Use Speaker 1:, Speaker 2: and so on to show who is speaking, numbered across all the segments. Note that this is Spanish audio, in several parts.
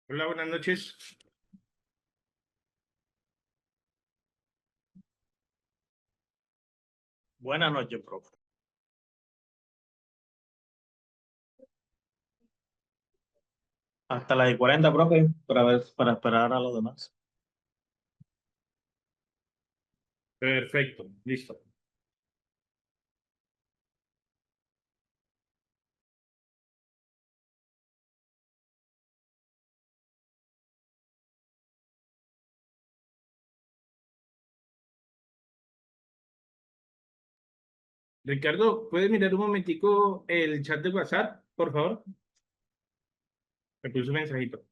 Speaker 1: Hola, buenas noches.
Speaker 2: Buenas noches, profe. Hasta las 40, profe, para esperar a los demás.
Speaker 1: Perfecto, listo. Ricardo, ¿puedes mirar un momentico el chat de WhatsApp, por favor? Me puso un mensajito.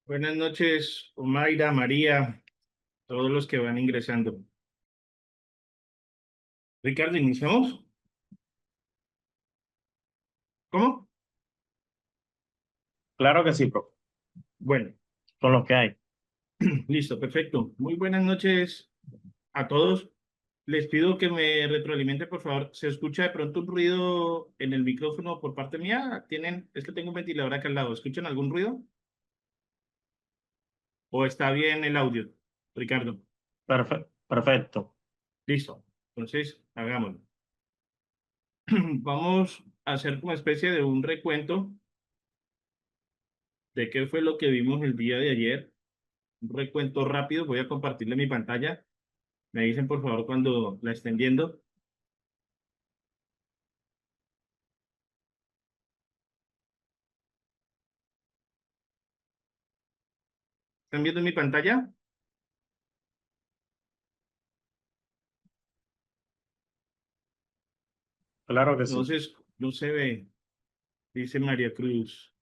Speaker 1: Buenas noches, Omaira, María, todos los que van ingresando. Ricardo, ¿iniciamos? ¿Cómo?
Speaker 2: Claro que sí, profe,
Speaker 1: Bueno,
Speaker 2: con los que hay.
Speaker 1: listo, perfecto. Muy buenas noches a todos. Les pido que me retroalimente, por favor. ¿Se escucha de pronto un ruido en el micrófono por parte mía? Es que tengo un ventilador acá al lado. ¿Escuchan algún ruido? ¿O está bien el audio, Ricardo?
Speaker 2: Perfecto.
Speaker 1: Listo. Entonces, hagámoslo. Vamos a hacer como especie de un recuento de qué fue lo que vimos el día de ayer. Un recuento rápido. Voy a compartirle mi pantalla. Me dicen, por favor, cuando la estén viendo. ¿Están viendo mi pantalla?
Speaker 2: Claro que
Speaker 1: No
Speaker 2: sí.
Speaker 1: se, no se ve, dice María Cruz.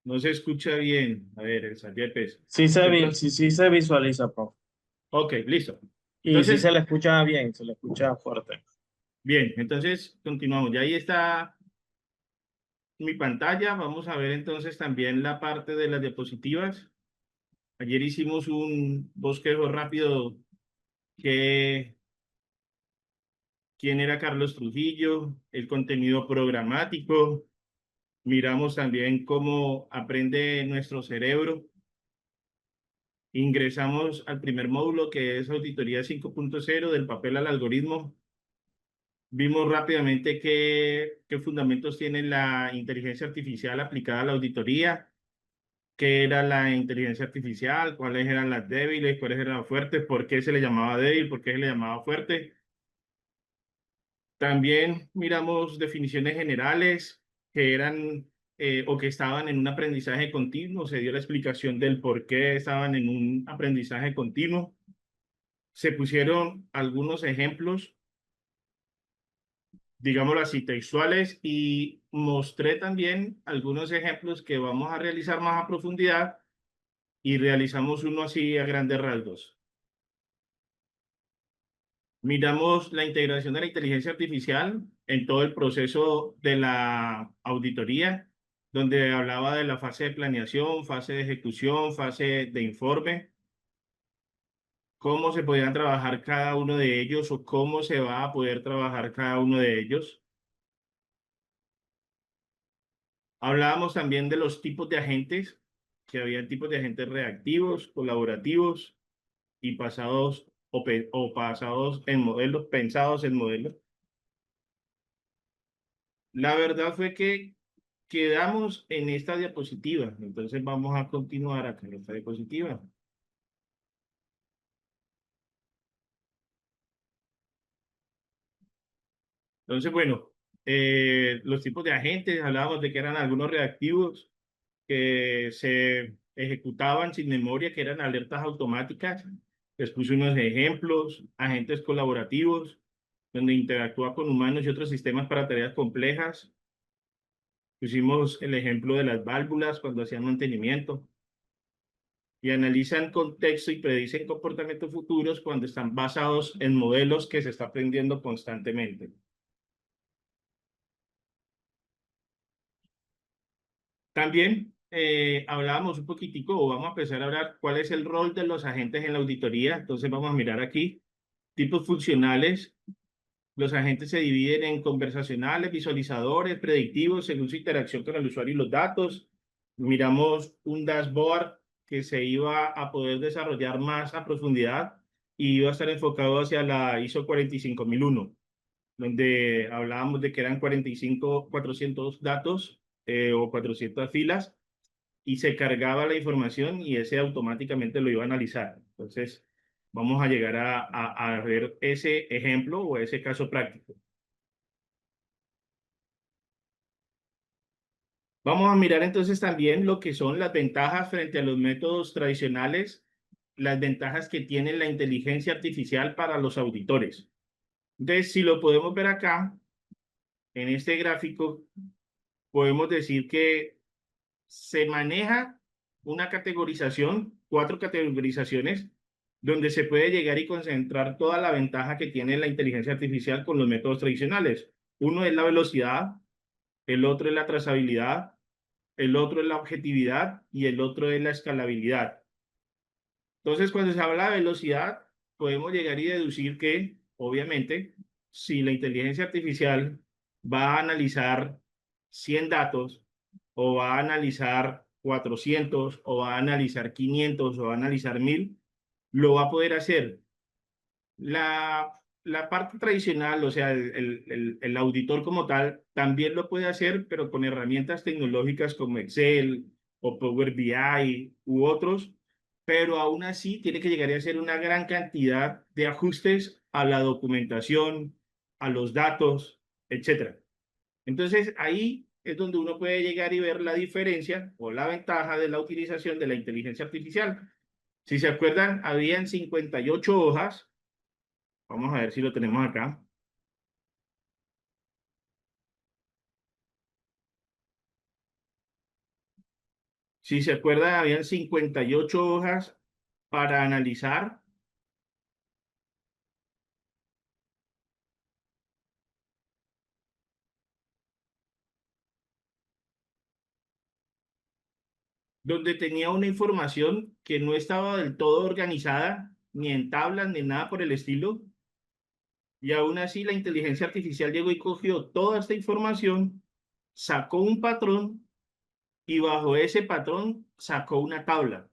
Speaker 1: No se escucha bien. A ver, el Yepes. Entonces,
Speaker 2: Sí se visualiza, profe.
Speaker 1: ok, listo.
Speaker 2: Y sí se
Speaker 1: Entonces,
Speaker 2: le escucha bien, se le escucha fuerte.
Speaker 1: bien, entonces continuamos. Ya ahí está mi pantalla. Vamos a ver entonces también la parte de las diapositivas. Ayer hicimos un bosquejo rápido que quién era Carlos Trujillo, el contenido programático. Miramos también cómo aprende nuestro cerebro. Ingresamos al primer módulo que es Auditoría 5.0 del papel al algoritmo. Vimos rápidamente qué fundamentos tiene la inteligencia artificial aplicada a la auditoría, qué era la inteligencia artificial, cuáles eran las débiles, cuáles eran las fuertes, por qué se le llamaba débil, por qué se le llamaba fuerte. También miramos definiciones generales que eran o que estaban en un aprendizaje continuo. Se dio la explicación del por qué estaban en un aprendizaje continuo. Se pusieron algunos ejemplos, digámoslo así, textuales, y mostré también algunos ejemplos que vamos a realizar más a profundidad y realizamos uno así a grandes rasgos. Miramos la integración de la inteligencia artificial en todo el proceso de la auditoría, donde hablaba de la fase de planeación, fase de ejecución, fase de informe, cómo se podían trabajar cada uno de ellos o cómo se va a poder trabajar cada uno de ellos. Hablábamos también de los tipos de agentes, que había tipos de agentes reactivos, colaborativos y pasados o pasados en modelos, pensados en modelos. La verdad fue que quedamos en esta diapositiva, entonces vamos a continuar acá en esta diapositiva. Entonces, bueno, los tipos de agentes, hablábamos de que eran algunos reactivos que se ejecutaban sin memoria, que eran alertas automáticas. Les puse unos ejemplos, agentes colaborativos, donde interactúa con humanos y otros sistemas para tareas complejas. Pusimos el ejemplo de las válvulas cuando hacían mantenimiento y analizan contexto y predicen comportamientos futuros cuando están basados en modelos que se está aprendiendo constantemente. También hablábamos un poquitico, o vamos a empezar a hablar cuál es el rol de los agentes en la auditoría. Entonces vamos a mirar aquí tipos funcionales. Los agentes se dividen en conversacionales, visualizadores, predictivos, según su interacción con el usuario y los datos. Miramos un dashboard que se iba a poder desarrollar más a profundidad y iba a estar enfocado hacia la ISO 45001, donde hablábamos de que eran 400 datos o 400 filas y se cargaba la información y ese automáticamente lo iba a analizar. Entonces, vamos a llegar a ver ese ejemplo o ese caso práctico. Vamos a mirar entonces también lo que son las ventajas frente a los métodos tradicionales, las ventajas que tiene la inteligencia artificial para los auditores. Entonces, si lo podemos ver acá, en este gráfico, podemos decir que se maneja una categorización, 4 categorizaciones, donde se puede llegar y concentrar toda la ventaja que tiene la inteligencia artificial con los métodos tradicionales. Uno es la velocidad, el otro es la trazabilidad, el otro es la objetividad y el otro es la escalabilidad. Entonces, cuando se habla de velocidad, podemos llegar y deducir que, obviamente, si la inteligencia artificial va a analizar 100 datos, o va a analizar 400, o va a analizar 500, o va a analizar 1000, lo va a poder hacer. La parte tradicional, o sea, el auditor como tal, también lo puede hacer, pero con herramientas tecnológicas como Excel o Power BI u otros, pero aún así tiene que llegar a hacer una gran cantidad de ajustes a la documentación, a los datos, etcétera. Entonces ahí es donde uno puede llegar y ver la diferencia o la ventaja de la utilización de la inteligencia artificial. Si se acuerdan, habían 58 hojas. Vamos a ver si lo tenemos acá. Si se acuerdan, habían 58 hojas para analizar, donde tenía una información que no estaba del todo organizada, ni en tablas, ni nada por el estilo. Y aún así la inteligencia artificial llegó y cogió toda esta información, sacó un patrón y bajo ese patrón sacó una tabla.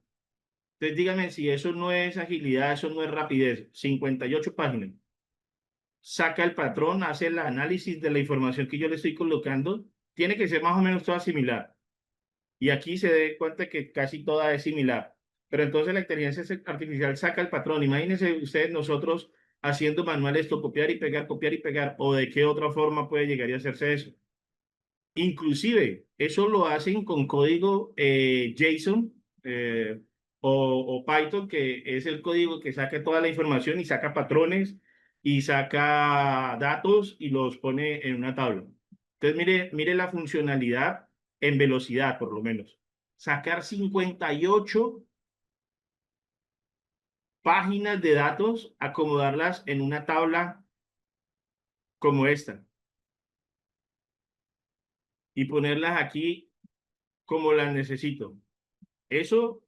Speaker 1: Entonces díganme si eso no es agilidad, eso no es rapidez. 58 páginas. Saca el patrón, hace el análisis de la información que yo le estoy colocando. Tiene que ser más o menos toda similar. Y aquí se dé cuenta que casi toda es similar. Pero entonces la inteligencia artificial saca el patrón. Imagínense ustedes nosotros haciendo manual esto, copiar y pegar, o de qué otra forma puede llegar a hacerse eso. Inclusive, eso lo hacen con código JSON o Python, que es el código que saca toda la información y saca patrones y saca datos y los pone en una tabla. Entonces, mire la funcionalidad en velocidad, por lo menos. Sacar 58 páginas de datos, acomodarlas en una tabla como esta y ponerlas aquí como las necesito. Eso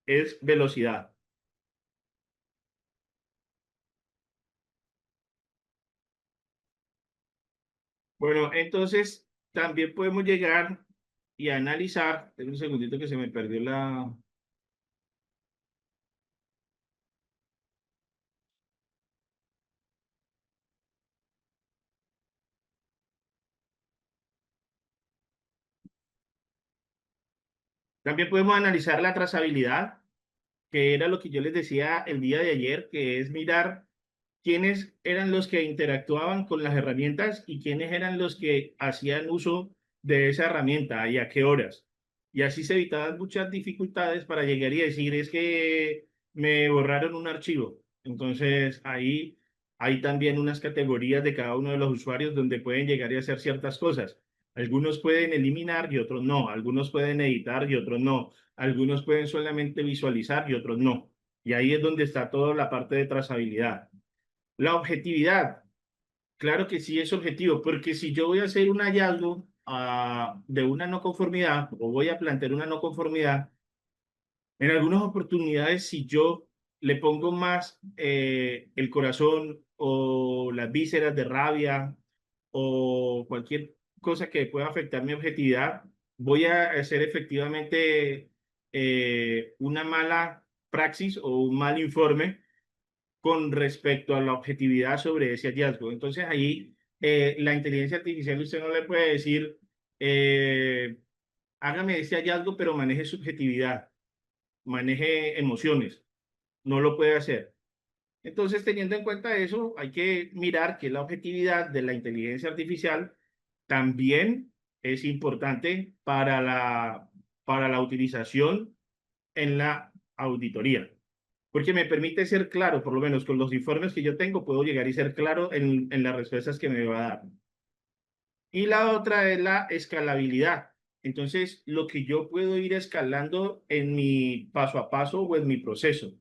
Speaker 1: es velocidad. Bueno, entonces también podemos llegar y analizar. Tengo un segundito que se me perdió la. También podemos analizar la trazabilidad, que era lo que yo les decía el día de ayer, que es mirar quiénes eran los que interactuaban con las herramientas y quiénes eran los que hacían uso de esa herramienta y a qué horas. Y así se evitaban muchas dificultades para llegar y decir, es que me borraron un archivo. Entonces ahí hay también unas categorías de cada uno de los usuarios donde pueden llegar y hacer ciertas cosas. Algunos pueden eliminar y otros no. Algunos pueden editar y otros no. Algunos pueden solamente visualizar y otros no. Y ahí es donde está toda la parte de trazabilidad. La objetividad, claro que sí es objetivo, porque si yo voy a hacer un hallazgo de una no conformidad o voy a plantear una no conformidad, en algunas oportunidades, si yo le pongo más el corazón o las vísceras de rabia o cualquier cosa que pueda afectar mi objetividad, voy a hacer efectivamente una mala praxis o un mal informe con respecto a la objetividad sobre ese hallazgo. Entonces ahí la inteligencia artificial usted no le puede decir, eh, hágame este hallazgo, pero maneje subjetividad, maneje emociones. No lo puede hacer. Entonces, teniendo en cuenta eso, hay que mirar que la objetividad de la inteligencia artificial también es importante para la utilización en la auditoría, porque me permite ser claro, por lo menos con los informes que yo tengo, puedo llegar y ser claro en las respuestas que me va a dar. Y la otra es la escalabilidad. Entonces, lo que yo puedo ir escalando en mi paso a paso o en mi proceso.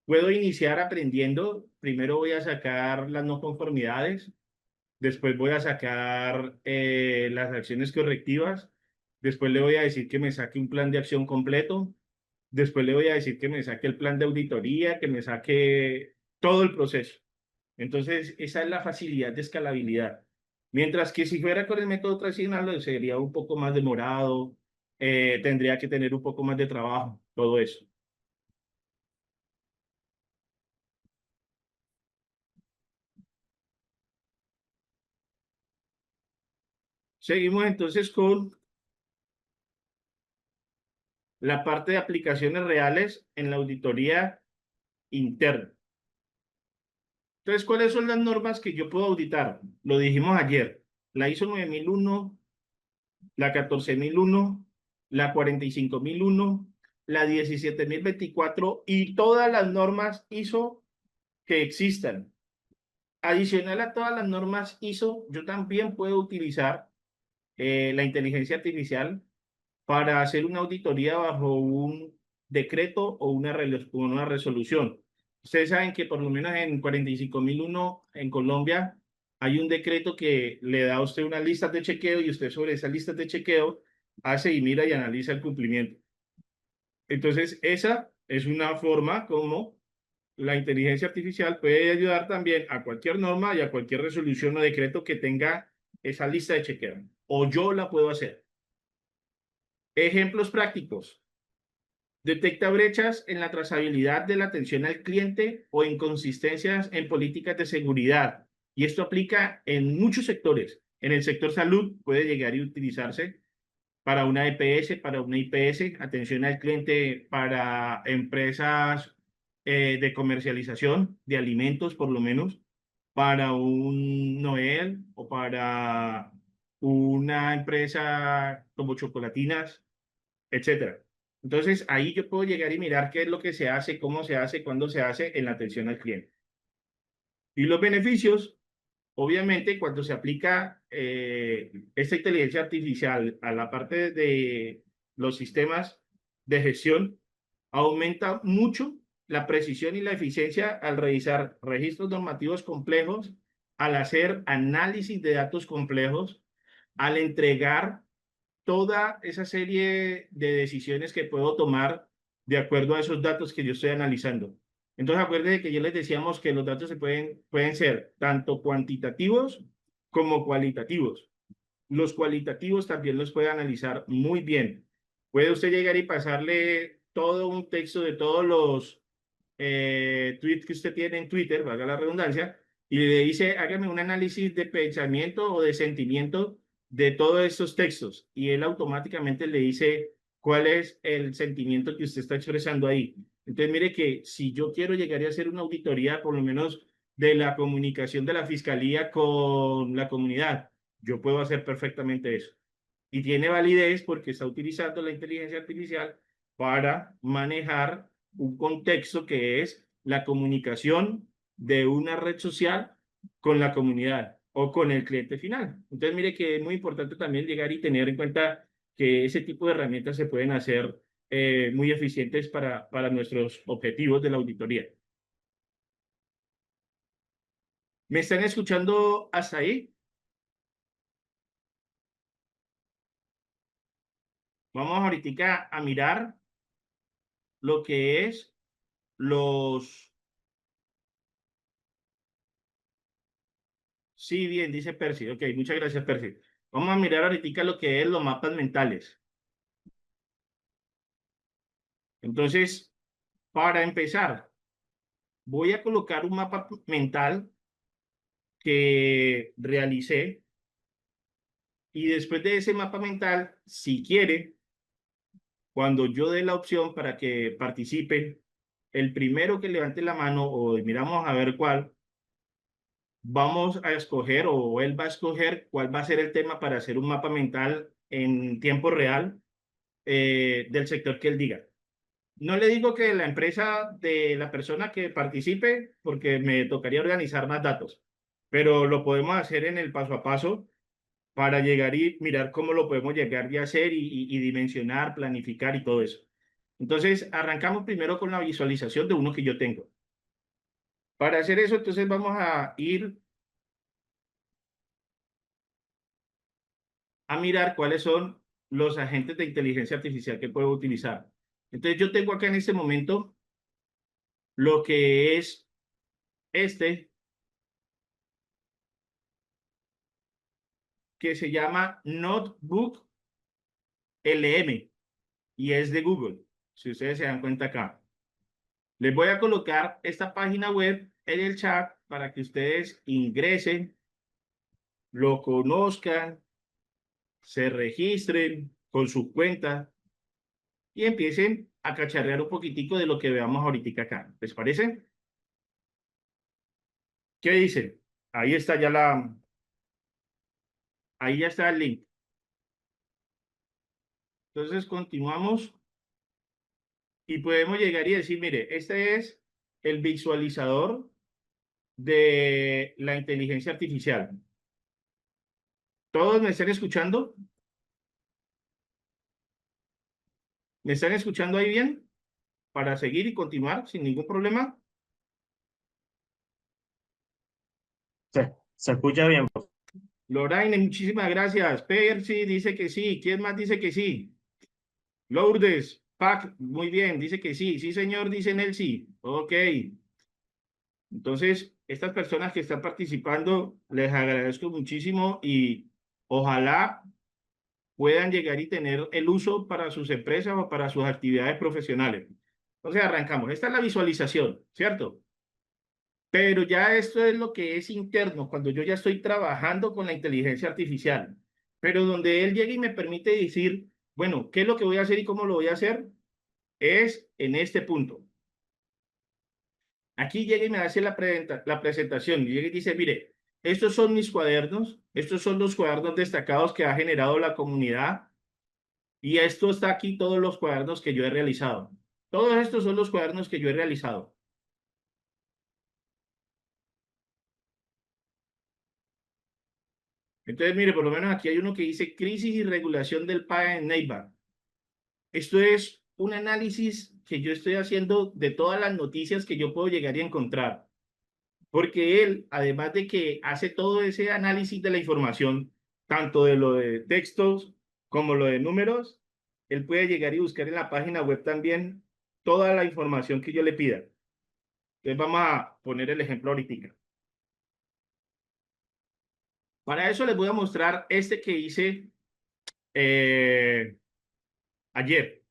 Speaker 1: Puedo iniciar aprendiendo. Primero voy a sacar las no conformidades, después voy a sacar las acciones correctivas, después le voy a decir que me saque un plan de acción completo, después le voy a decir que me saque el plan de auditoría, que me saque todo el proceso. Entonces, esa es la facilidad de escalabilidad. Mientras que si fuera con el método tradicional, sería un poco más demorado, tendría que tener un poco más de trabajo, todo eso. Seguimos entonces con la parte de aplicaciones reales en la auditoría interna. Entonces, ¿cuáles son las normas que yo puedo auditar? Lo dijimos ayer, la ISO 9001, la 14001, la 45001, la 17024 y todas las normas ISO que existan. Adicional a todas las normas ISO, yo también puedo utilizar la inteligencia artificial para hacer una auditoría bajo un decreto o una resolución. Ustedes saben que por lo menos en 45001 en Colombia hay un decreto que le da a usted unas listas de chequeo y usted sobre esas listas de chequeo hace y mira y analiza el cumplimiento. Entonces, esa es una forma como la inteligencia artificial puede ayudar también a cualquier norma y a cualquier resolución o decreto que tenga esa lista de chequeo. O yo la puedo hacer. Ejemplos prácticos. Detecta brechas en la trazabilidad de la atención al cliente o inconsistencias en políticas de seguridad. Y esto aplica en muchos sectores. En el sector salud puede llegar y utilizarse para una EPS, para una IPS, atención al cliente para empresas de comercialización de alimentos, por lo menos, para un Noel o para una empresa como chocolatinas, etcétera. Entonces, ahí yo puedo llegar y mirar qué es lo que se hace, cómo se hace, cuándo se hace en la atención al cliente. Y los beneficios, obviamente, cuando se aplica esta inteligencia artificial a la parte de los sistemas de gestión, aumenta mucho la precisión y la eficiencia al revisar registros normativos complejos, al hacer análisis de datos complejos, al entregar toda esa serie de decisiones que puedo tomar de acuerdo a esos datos que yo estoy analizando. Entonces, acuérdense que ya les decíamos que los datos pueden ser tanto cuantitativos como cualitativos. Los cualitativos también los puede analizar muy bien. Puede usted llegar y pasarle todo un texto de todos los tweets que usted tiene en Twitter, valga la redundancia, y le dice, hágame un análisis de pensamiento o de sentimiento de todos estos textos. Y él automáticamente le dice cuál es el sentimiento que usted está expresando ahí. Entonces, mire que si yo quiero llegar a hacer una auditoría, por lo menos de la comunicación de la fiscalía con la comunidad, yo puedo hacer perfectamente eso. Y tiene validez porque está utilizando la inteligencia artificial para manejar un contexto que es la comunicación de una red social con la comunidad o con el cliente final. Entonces, mire que es muy importante también llegar y tener en cuenta que ese tipo de herramientas se pueden hacer muy eficientes para nuestros objetivos de la auditoría. ¿Me están escuchando hasta ahí? Vamos ahorita a mirar lo que es los... Sí, bien, dice Percy. Ok, muchas gracias, Percy. Vamos a mirar ahorita lo que es los mapas mentales. Entonces, para empezar, voy a colocar un mapa mental que realicé y después de ese mapa mental, si quiere, cuando yo dé la opción para que participe, el primero que levante la mano o miramos a ver cuál, vamos a escoger o él va a escoger cuál va a ser el tema para hacer un mapa mental en tiempo real del sector que él diga. No le digo que la empresa de la persona que participe, porque me tocaría organizar más datos, pero lo podemos hacer en el paso a paso para llegar y mirar cómo lo podemos llegar y hacer y dimensionar, planificar y todo eso. Entonces, arrancamos primero con la visualización de uno que yo tengo. Para hacer eso, entonces vamos a ir a mirar cuáles son los agentes de inteligencia artificial que puedo utilizar. Entonces, yo tengo acá en este momento lo que es este, que se llama Notebook LM y es de Google, si ustedes se dan cuenta acá. Les voy a colocar esta página web en el chat para que ustedes ingresen, lo conozcan, se registren con su cuenta y empiecen a cacharrear un poquitico de lo que veamos ahorita acá. ¿Les parece? ¿Qué dicen? Ahí está ya ahí ya está el link. Entonces continuamos y podemos llegar y decir, mire, este es el visualizador de la inteligencia artificial. ¿Todos me están escuchando? ¿Me están escuchando ahí bien? Para seguir y continuar sin ningún problema.
Speaker 2: Se escucha bien, profe.
Speaker 1: Lorraine, muchísimas gracias. Percy dice que sí. ¿Quién más dice que sí? Lourdes, Pac, muy bien, dice que sí. Sí, señor, dice Nelsi. Ok. Entonces, estas personas que están participando, les agradezco muchísimo y ojalá puedan llegar y tener el uso para sus empresas o para sus actividades profesionales. Entonces, arrancamos. Esta es la visualización, ¿cierto? Pero ya esto es lo que es interno, cuando yo ya estoy trabajando con la inteligencia artificial. Pero donde él llega y me permite decir, bueno, ¿qué es lo que voy a hacer y cómo lo voy a hacer? Es en este punto. Aquí llega y me hace la presentación y llega y dice, mire, estos son mis cuadernos, estos son los cuadernos destacados que ha generado la comunidad y esto está aquí todos los cuadernos que yo he realizado. Todos estos son los cuadernos que yo he realizado. Entonces, mire, por lo menos aquí hay uno que dice crisis y regulación del PAE en Neiva. Esto es un análisis que yo estoy haciendo de todas las noticias que yo puedo llegar y encontrar. Porque él, además de que hace todo ese análisis de la información, tanto de lo de textos como lo de números, él puede llegar y buscar en la página web también toda la información que yo le pida. Entonces vamos a poner el ejemplo ahorita. Para eso les voy a mostrar este que hice eh, ayer.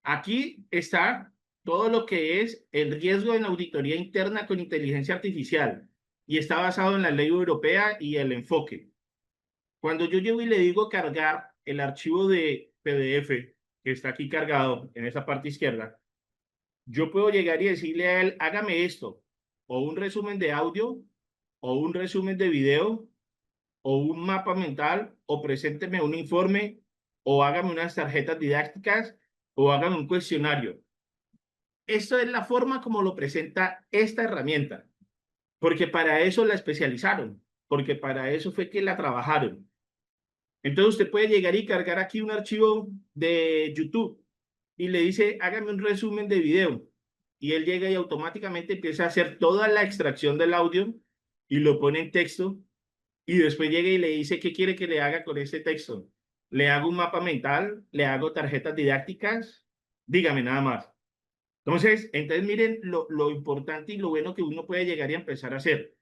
Speaker 1: Aquí está todo lo que es el riesgo en auditoría interna con inteligencia artificial y está basado en la ley europea y el enfoque. Cuando yo llego y le digo cargar el archivo de PDF que está aquí cargado en esa parte izquierda, yo puedo llegar y decirle a él, hágame esto, o un resumen de audio, o un resumen de video, o un mapa mental, o presénteme un informe, o hágame unas tarjetas didácticas, o hágame un cuestionario. Esto es la forma como lo presenta esta herramienta, porque para eso la especializaron, porque para eso fue que la trabajaron. Entonces usted puede llegar y cargar aquí un archivo de YouTube y le dice, hágame un resumen de video. Y él llega y automáticamente empieza a hacer toda la extracción del audio y lo pone en texto y después llega y le dice qué quiere que le haga con este texto. ¿Le hago un mapa mental? ¿Le hago tarjetas didácticas? Dígame nada más. Entonces miren lo importante y lo bueno que uno puede llegar y empezar a hacer.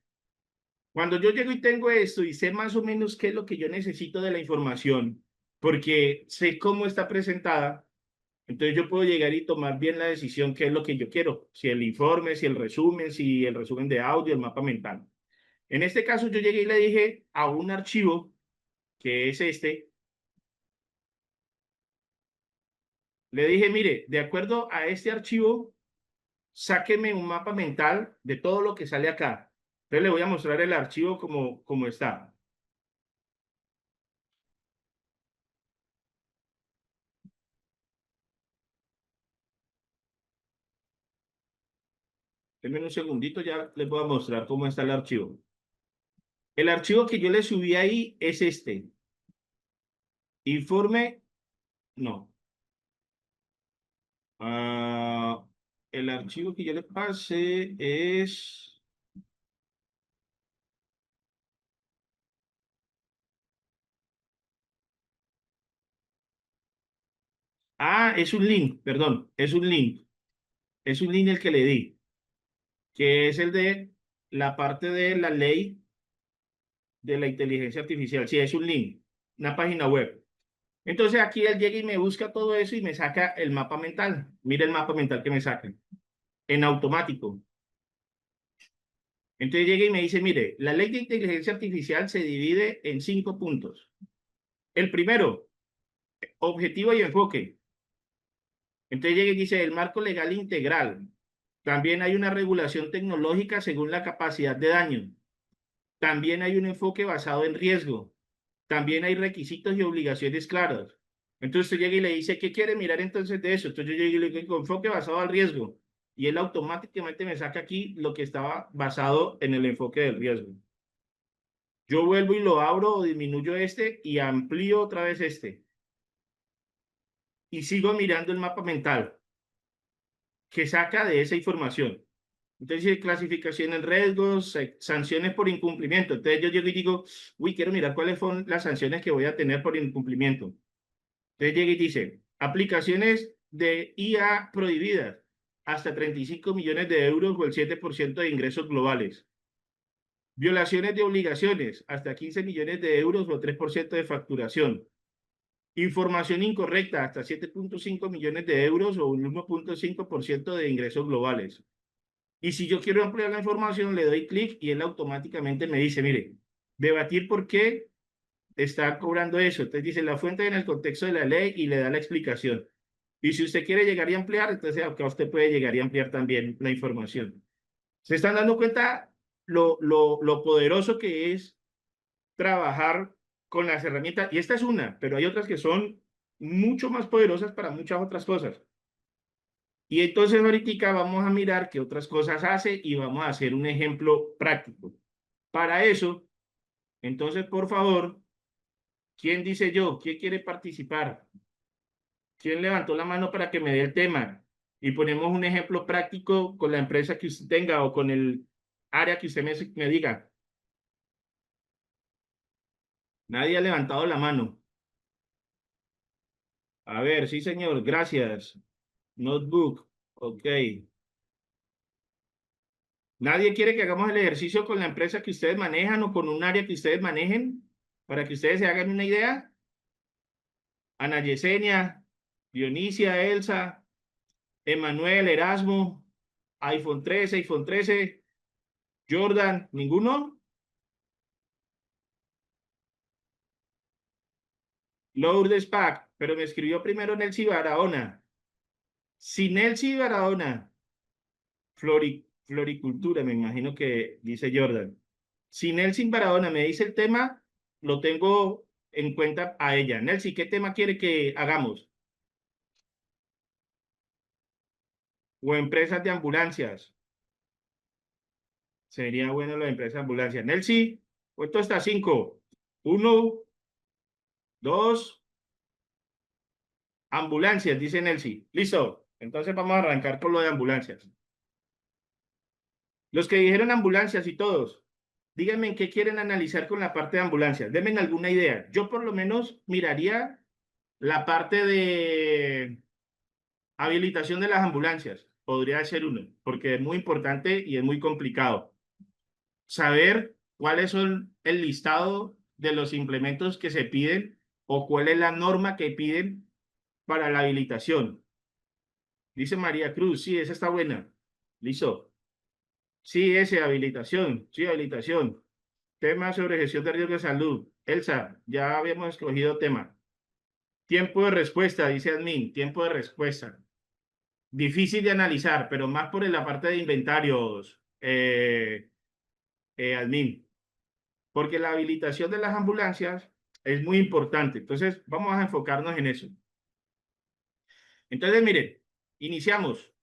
Speaker 1: Cuando yo llego y tengo esto y sé más o menos qué es lo que yo necesito de la información, porque sé cómo está presentada, entonces yo puedo llegar y tomar bien la decisión qué es lo que yo quiero, si el informe, si el resumen de audio, el mapa mental. En este caso yo llegué y le dije a un archivo, que es este, le dije, mire, de acuerdo a este archivo, sáqueme un mapa mental de todo lo que sale acá. Entonces le voy a mostrar el archivo como está. Denme un segundito, ya les voy a mostrar cómo está el archivo. El archivo que yo le subí ahí es este. Informe, no. Ah, el archivo que yo le pasé es... Ah, es un link, perdón, es un link. Es un link el que le di, que es el de la parte de la ley de la inteligencia artificial. Sí, es un link, una página web. Entonces aquí él llega y me busca todo eso y me saca el mapa mental. Mira el mapa mental que me saca en automático. Entonces llega y me dice, mire, la ley de inteligencia artificial se divide en 5 puntos. El primero, objetivo y enfoque. Entonces llega y dice, el marco legal integral. También hay una regulación tecnológica según la capacidad de daño. También hay un enfoque basado en riesgo. También hay requisitos y obligaciones claros. Entonces usted llega y le dice, ¿qué quiere mirar entonces de eso? Entonces yo llego y le digo, enfoque basado al riesgo. Y él automáticamente me saca aquí lo que estaba basado en el enfoque del riesgo. Yo vuelvo y lo abro o disminuyo este y amplío otra vez este. Y sigo mirando el mapa mental que saca de esa información. Entonces, clasificación en riesgos, sanciones por incumplimiento. Entonces, yo llego y digo, uy, quiero mirar cuáles son las sanciones que voy a tener por incumplimiento. Entonces, llega y dice, aplicaciones de IA prohibidas, hasta 35 millones de euros o el 7% de ingresos globales. Violaciones de obligaciones, hasta 15 millones de euros o 3% de facturación. Información incorrecta, hasta 7.5 millones de euros o un 1.5% de ingresos globales. Y si yo quiero ampliar la información, le doy clic y él automáticamente me dice, mire, debatir por qué está cobrando eso. Entonces dice la fuente en el contexto de la ley y le da la explicación. Y si usted quiere llegar y ampliar, entonces acá usted puede llegar y ampliar también la información. ¿Se están dando cuenta lo poderoso que es trabajar con las herramientas? Y esta es una, pero hay otras que son mucho más poderosas para muchas otras cosas. Y entonces ahorita vamos a mirar qué otras cosas hace y vamos a hacer un ejemplo práctico. Para eso, entonces, por favor, ¿quién dice yo? ¿Quién quiere participar? ¿Quién levantó la mano para que me dé el tema? Y ponemos un ejemplo práctico con la empresa que usted tenga o con el área que usted me diga. Nadie ha levantado la mano. A ver, sí, señor, gracias. Notebook, ok. ¿Nadie quiere que hagamos el ejercicio con la empresa que ustedes manejan o con un área que ustedes manejen para que ustedes se hagan una idea? Ana Yesenia, Dionisia, Elsa, Emanuel, Erasmo, iPhone 13, Jordan, ¿ninguno? Lourdes Pack, pero me escribió primero Nelcy Barahona. Si Nelcy Barahona, floricultura, me imagino que dice Jordan. Si Nelson Barahona me dice el tema, lo tengo en cuenta a ella. Nelson, ¿qué tema quiere que hagamos? O empresas de ambulancias. Sería bueno la empresa de ambulancias. Nelson, puesto hasta 5. 1, 2, ambulancias, dice Nelson. Listo. Entonces vamos a arrancar con lo de ambulancias. Los que dijeron ambulancias y todos. díganme en qué quieren analizar con la parte de ambulancias. Denme alguna idea. Yo por lo menos miraría la parte de habilitación de las ambulancias. Podría ser uno, porque es muy importante y es muy complicado. Saber cuáles son el listado de los implementos que se piden o cuál es la norma que piden para la habilitación. Dice María Cruz, sí, esa está buena. Listo. Sí, ese, habilitación. Sí, habilitación. Tema sobre gestión de riesgo de salud. Elsa, ya habíamos escogido tema. Tiempo de respuesta, dice admin. Tiempo de respuesta. Difícil de analizar, pero más por la parte de inventarios, admin. Porque la habilitación de las ambulancias es muy importante. Entonces, vamos a enfocarnos en eso. Entonces, miren, iniciamos.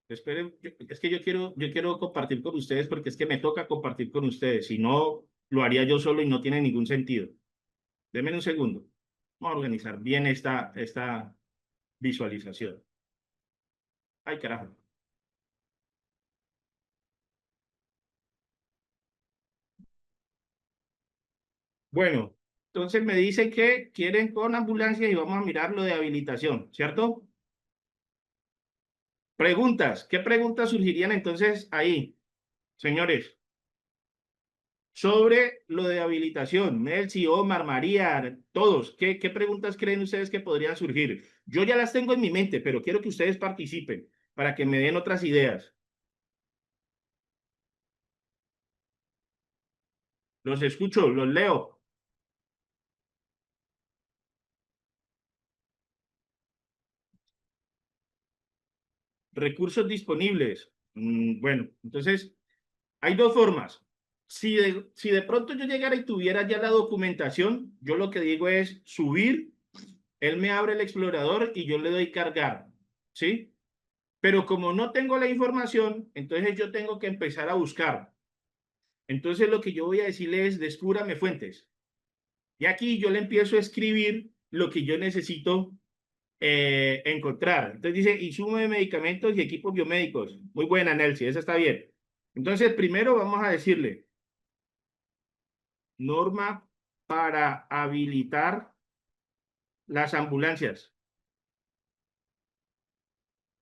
Speaker 1: Esperen, es que yo quiero compartir con ustedes porque es que me toca compartir con ustedes. Si no, lo haría yo solo y no tiene ningún sentido. Denme un segundo. Vamos a organizar bien esta visualización. Ay, carajo. Bueno, entonces me dicen que quieren con ambulancia y vamos a mirar lo de habilitación, ¿cierto? Preguntas. ¿Qué preguntas surgirían entonces ahí, señores? Sobre lo de habilitación, Melcy, Omar, María, todos, ¿qué preguntas creen ustedes que podrían surgir? Yo ya las tengo en mi mente, pero quiero que ustedes participen para que me den otras ideas. Los escucho, los leo. Recursos disponibles. Bueno, entonces hay dos formas. Si de pronto yo llegara y tuviera ya la documentación, yo lo que digo es subir, él me abre el explorador y yo le doy cargar, ¿sí? Pero como no tengo la información, entonces yo tengo que empezar a buscar. Entonces lo que yo voy a decirle es, descúbrame fuentes. Y aquí yo le empiezo a escribir lo que yo necesito encontrar. Entonces dice, insumo de medicamentos y equipos biomédicos. Muy buena, Nelcy, esa está bien. Entonces primero vamos a decirle, norma para habilitar las ambulancias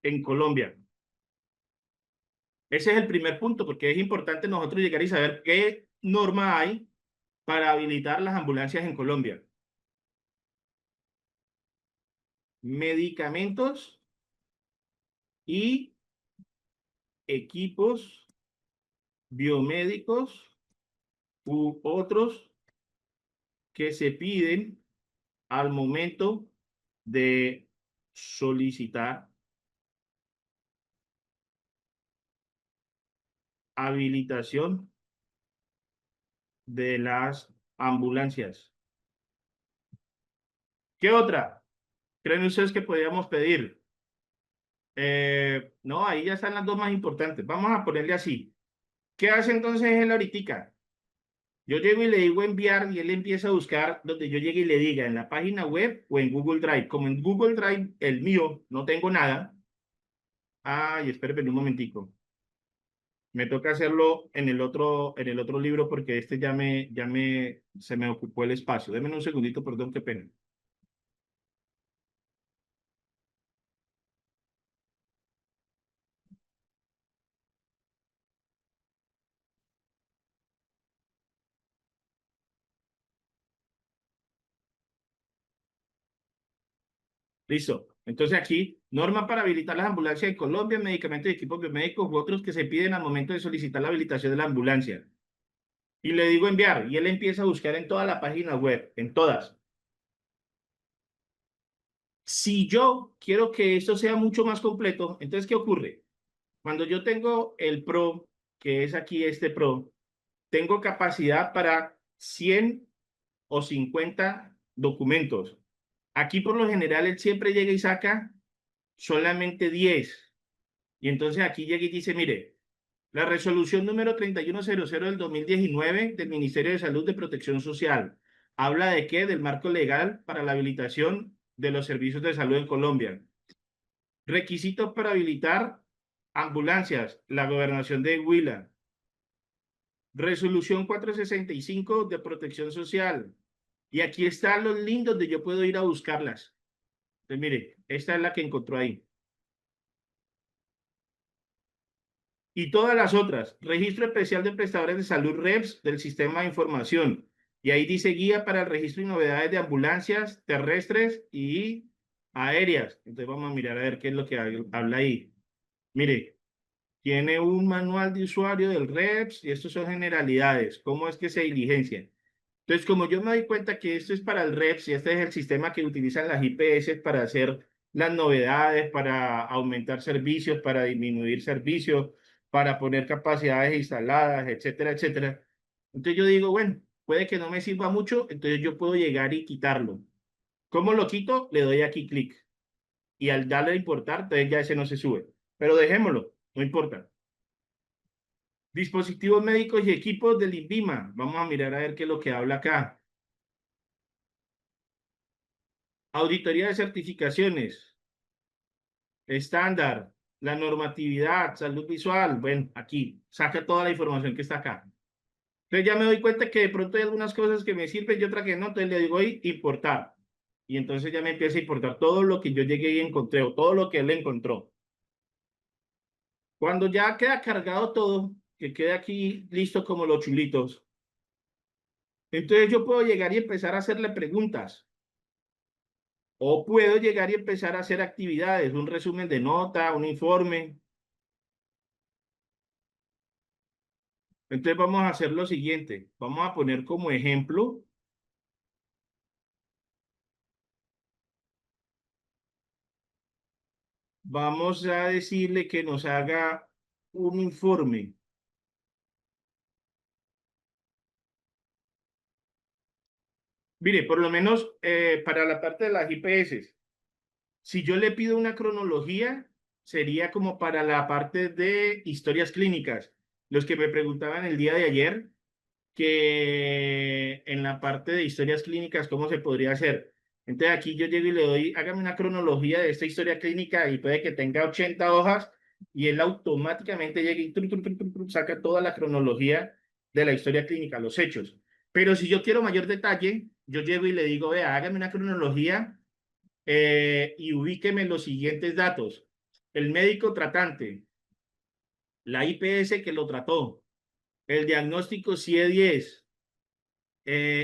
Speaker 1: en Colombia. Ese es el primer punto, porque es importante nosotros llegar y saber qué norma hay para habilitar las ambulancias en Colombia. Medicamentos y equipos biomédicos u otros que se piden al momento de solicitar habilitación de las ambulancias. ¿Qué otra creen ustedes que podríamos pedir? No, ahí ya están las dos más importantes. Vamos a ponerle así. ¿Qué hace entonces él ahorita? Yo llego y le digo enviar y él empieza a buscar donde yo llegue y le diga en la página web o en Google Drive. Como en Google Drive, el mío, no tengo nada. Ay, espérame un momentico. Me toca hacerlo en el otro libro porque este se me ocupó el espacio. Déme un segundito, perdón, qué pena. Listo. Entonces aquí, norma para habilitar las ambulancias en Colombia, medicamentos y equipos biomédicos u otros que se piden al momento de solicitar la habilitación de la ambulancia. Y le digo enviar y él empieza a buscar en toda la página web, en todas. Si yo quiero que esto sea mucho más completo, entonces, ¿qué ocurre? Cuando yo tengo el Pro, que es aquí este Pro, tengo capacidad para 100 o 50 documentos. Aquí por lo general él siempre llega y saca solamente 10. Y entonces aquí llega y dice, mire, la resolución número 3100 del 2019 del Ministerio de Salud de Protección Social habla de qué? Del marco legal para la habilitación de los servicios de salud en Colombia. Requisitos para habilitar ambulancias, la gobernación de Huila. Resolución 465 de protección social. Y aquí están los links donde yo puedo ir a buscarlas. Entonces, mire, esta es la que encontró ahí. Y todas las otras. Registro especial de prestadores de salud REPS del sistema de información. Y ahí dice guía para el registro y novedades de ambulancias terrestres y aéreas. Entonces vamos a mirar a ver qué es lo que habla ahí. Mire, tiene un manual de usuario del REPS y estos son generalidades. ¿Cómo es que se diligencia? Entonces, como yo me doy cuenta que esto es para el REPS y este es el sistema que utilizan las IPS para hacer las novedades, para aumentar servicios, para disminuir servicios, para poner capacidades instaladas, etcétera, etcétera. Entonces yo digo, bueno, puede que no me sirva mucho, entonces yo puedo llegar y quitarlo. ¿Cómo lo quito? Le doy aquí clic. Y al darle a importar, entonces ya ese no se sube. Pero dejémoslo, no importa. Dispositivos médicos y equipos del INVIMA. Vamos a mirar a ver qué es lo que habla acá. Auditoría de certificaciones, estándar, la normatividad, salud visual. Bueno, aquí saca toda la información que está acá. Entonces ya me doy cuenta que de pronto hay algunas cosas que me sirven y otras que no. Entonces le digo ahí importar. Y entonces ya me empieza a importar todo lo que yo llegué y encontré o todo lo que él encontró. Cuando ya queda cargado todo, que quede aquí listo como los chulitos, entonces yo puedo llegar y empezar a hacerle preguntas. O puedo llegar y empezar a hacer actividades, un resumen de nota, un informe. Entonces vamos a hacer lo siguiente. Vamos a poner como ejemplo, vamos a decirle que nos haga un informe. Mire, por lo menos para la parte de las IPS, si yo le pido una cronología, sería como para la parte de historias clínicas. Los que me preguntaban el día de ayer, que en la parte de historias clínicas, ¿cómo se podría hacer? Entonces aquí yo llego y le doy, hágame una cronología de esta historia clínica y puede que tenga 80 hojas y él automáticamente llega y saca toda la cronología de la historia clínica, los hechos. Pero si yo quiero mayor detalle, yo llego y le digo, vea, hágame una cronología y ubíqueme los siguientes datos. El médico tratante, la IPS que lo trató, el diagnóstico CIE-10,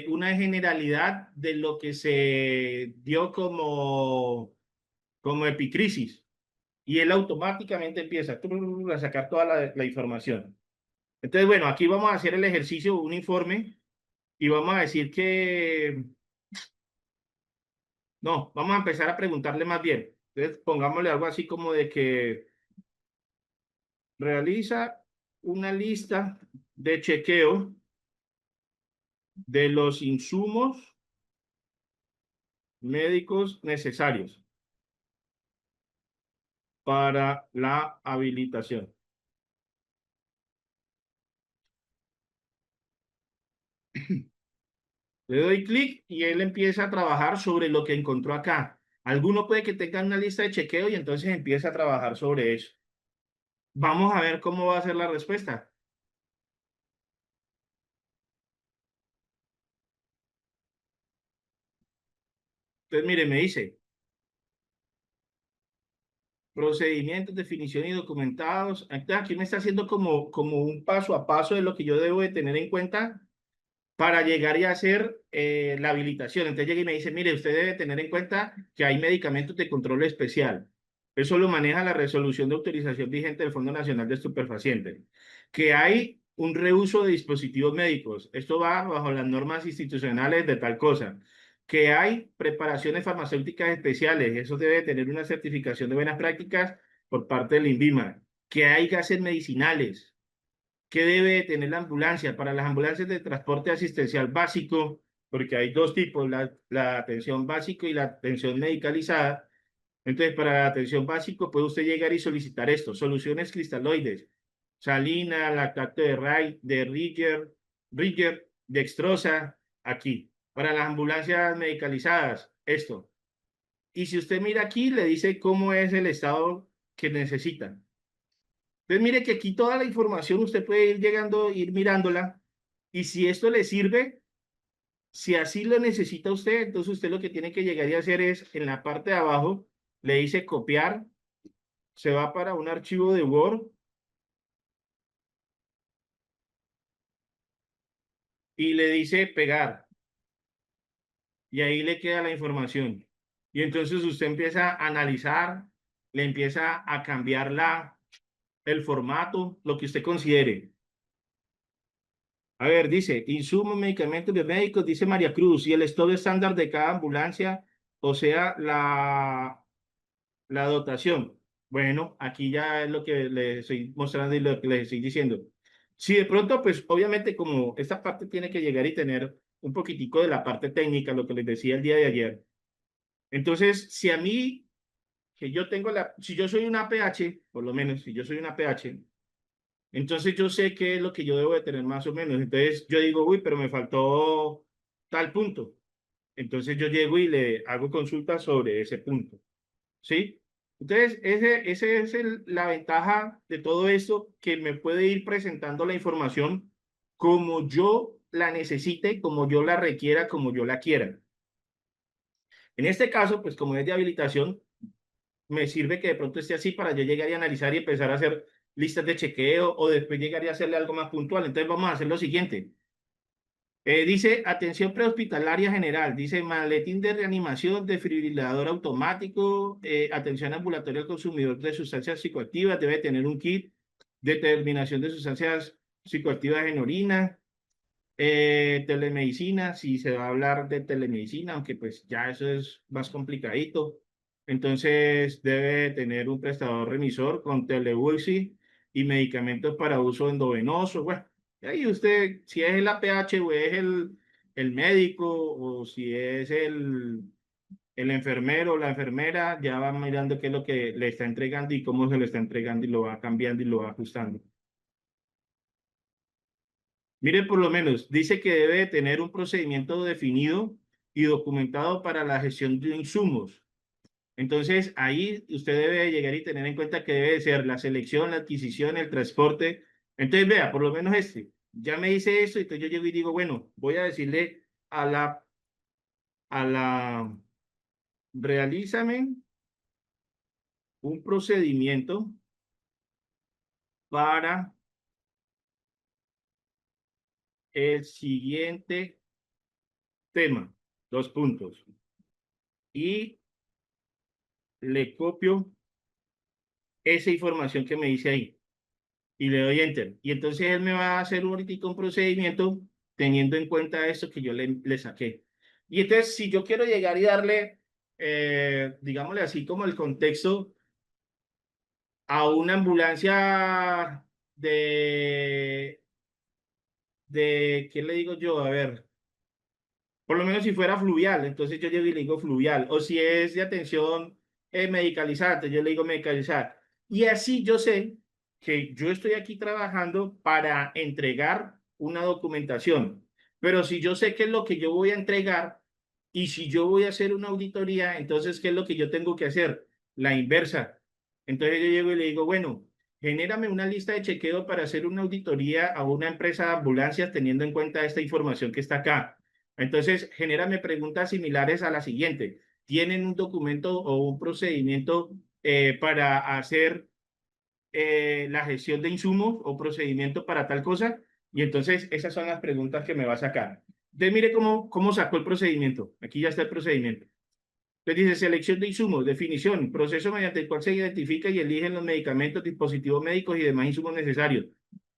Speaker 1: una generalidad de lo que se dio como epicrisis y él automáticamente empieza a sacar toda la información. Entonces, bueno, aquí vamos a hacer el ejercicio, un informe, y vamos a decir que, no, vamos a empezar a preguntarle más bien. Entonces, pongámosle algo así como de que realiza una lista de chequeo de los insumos médicos necesarios para la habilitación. Le doy clic y él empieza a trabajar sobre lo que encontró acá. Alguno puede que tenga una lista de chequeo y entonces empieza a trabajar sobre eso. Vamos a ver cómo va a ser la respuesta. Entonces, mire, me dice, procedimientos, definición y documentados. Entonces, aquí me está haciendo como un paso a paso de lo que yo debo de tener en cuenta para llegar y hacer la habilitación. Entonces llega y me dice, mire, usted debe tener en cuenta que hay medicamentos de control especial. Eso lo maneja la resolución de autorización vigente del Fondo Nacional de Estupefacientes. Que hay un reuso de dispositivos médicos. Esto va bajo las normas institucionales de tal cosa. Que hay preparaciones farmacéuticas especiales. Eso debe tener una certificación de buenas prácticas por parte del INVIMA. Que hay gases medicinales. ¿Qué debe tener la ambulancia? Para las ambulancias de transporte asistencial básico, porque hay dos tipos, la atención básico y la atención medicalizada. Entonces, para la atención básico puede usted llegar y solicitar esto, soluciones cristaloides, salina, lactato de Rieger, dextrosa, aquí. Para las ambulancias medicalizadas, esto. Y si usted mira aquí, le dice cómo es el estado que necesita. Entonces, mire que aquí toda la información usted puede ir llegando, ir mirándola Y si esto le sirve, si así lo necesita usted, entonces usted lo que tiene que llegar y hacer es, en la parte de abajo, le dice copiar, se va para un archivo de Word y le dice pegar. Y ahí le queda la información. Y entonces usted empieza a analizar, le empieza a cambiar el formato, lo que usted considere. A ver, dice, insumos, medicamentos biomédicos, dice María Cruz, y el stock estándar de cada ambulancia, o sea, la dotación. Bueno, aquí ya es lo que les estoy mostrando y lo que les estoy diciendo. Si de pronto, pues obviamente como esta parte tiene que llegar y tener un poquitico de la parte técnica, lo que les decía el día de ayer. Entonces, si a mí, que yo tengo si yo soy una PH, por lo menos, si yo soy una PH, entonces yo sé qué es lo que yo debo de tener más o menos. Entonces yo digo, uy, pero me faltó tal punto. Entonces yo llego y le hago consulta sobre ese punto. ¿Sí? Entonces, ese es la ventaja de todo esto, que me puede ir presentando la información como yo la necesite, como yo la requiera, como yo la quiera. En este caso, pues como es de habilitación, me sirve que de pronto esté así para yo llegar y analizar y empezar a hacer listas de chequeo o después llegar y hacerle algo más puntual. Entonces vamos a hacer lo siguiente. Dice atención prehospitalaria general, dice maletín de reanimación, desfibrilador automático, atención ambulatoria al consumidor de sustancias psicoactivas, debe tener un kit, determinación de sustancias psicoactivas en orina, telemedicina, si se va a hablar de telemedicina, aunque pues ya eso es más complicadito. Entonces debe tener un prestador remisor con teleUCI y medicamentos para uso endovenoso. Bueno, ahí usted, si es el APH o es el médico o si es el enfermero o la enfermera, ya va mirando qué es lo que le está entregando y cómo se lo está entregando y lo va cambiando y lo va ajustando. Mire, por lo menos, dice que debe de tener un procedimiento definido y documentado para la gestión de insumos. Entonces, ahí usted debe de llegar y tener en cuenta que debe de ser la selección, la adquisición, el transporte. Entonces, vea, por lo menos ya me dice esto, entonces yo llego y digo, bueno, voy a decirle a la, realízame un procedimiento para el siguiente tema, dos puntos. Y le copio esa información que me dice ahí y le doy enter. Y entonces él me va a hacer ahorita un procedimiento teniendo en cuenta esto que yo le saqué. Y entonces, si yo quiero llegar y darle, digámosle así, como el contexto a una ambulancia ¿qué le digo yo? A ver, por lo menos si fuera fluvial, entonces yo llego y le digo fluvial. O si es de atención medicalizante, yo le digo medicalizar. Y así yo sé que yo estoy aquí trabajando para entregar una documentación. Pero si yo sé qué es lo que yo voy a entregar y si yo voy a hacer una auditoría, entonces, ¿qué es lo que yo tengo que hacer? La inversa. Entonces yo llego y le digo, bueno, genérame una lista de chequeo para hacer una auditoría a una empresa de ambulancias teniendo en cuenta esta información que está acá. Entonces, genérame preguntas similares a la siguiente. ¿Tienen un documento o un procedimiento para hacer la gestión de insumos o procedimiento para tal cosa? Y entonces, esas son las preguntas que me va a sacar. Entonces, mire cómo sacó el procedimiento. Aquí ya está el procedimiento. Entonces dice selección de insumos, definición, proceso mediante el cual se identifica y eligen los medicamentos, dispositivos médicos y demás insumos necesarios.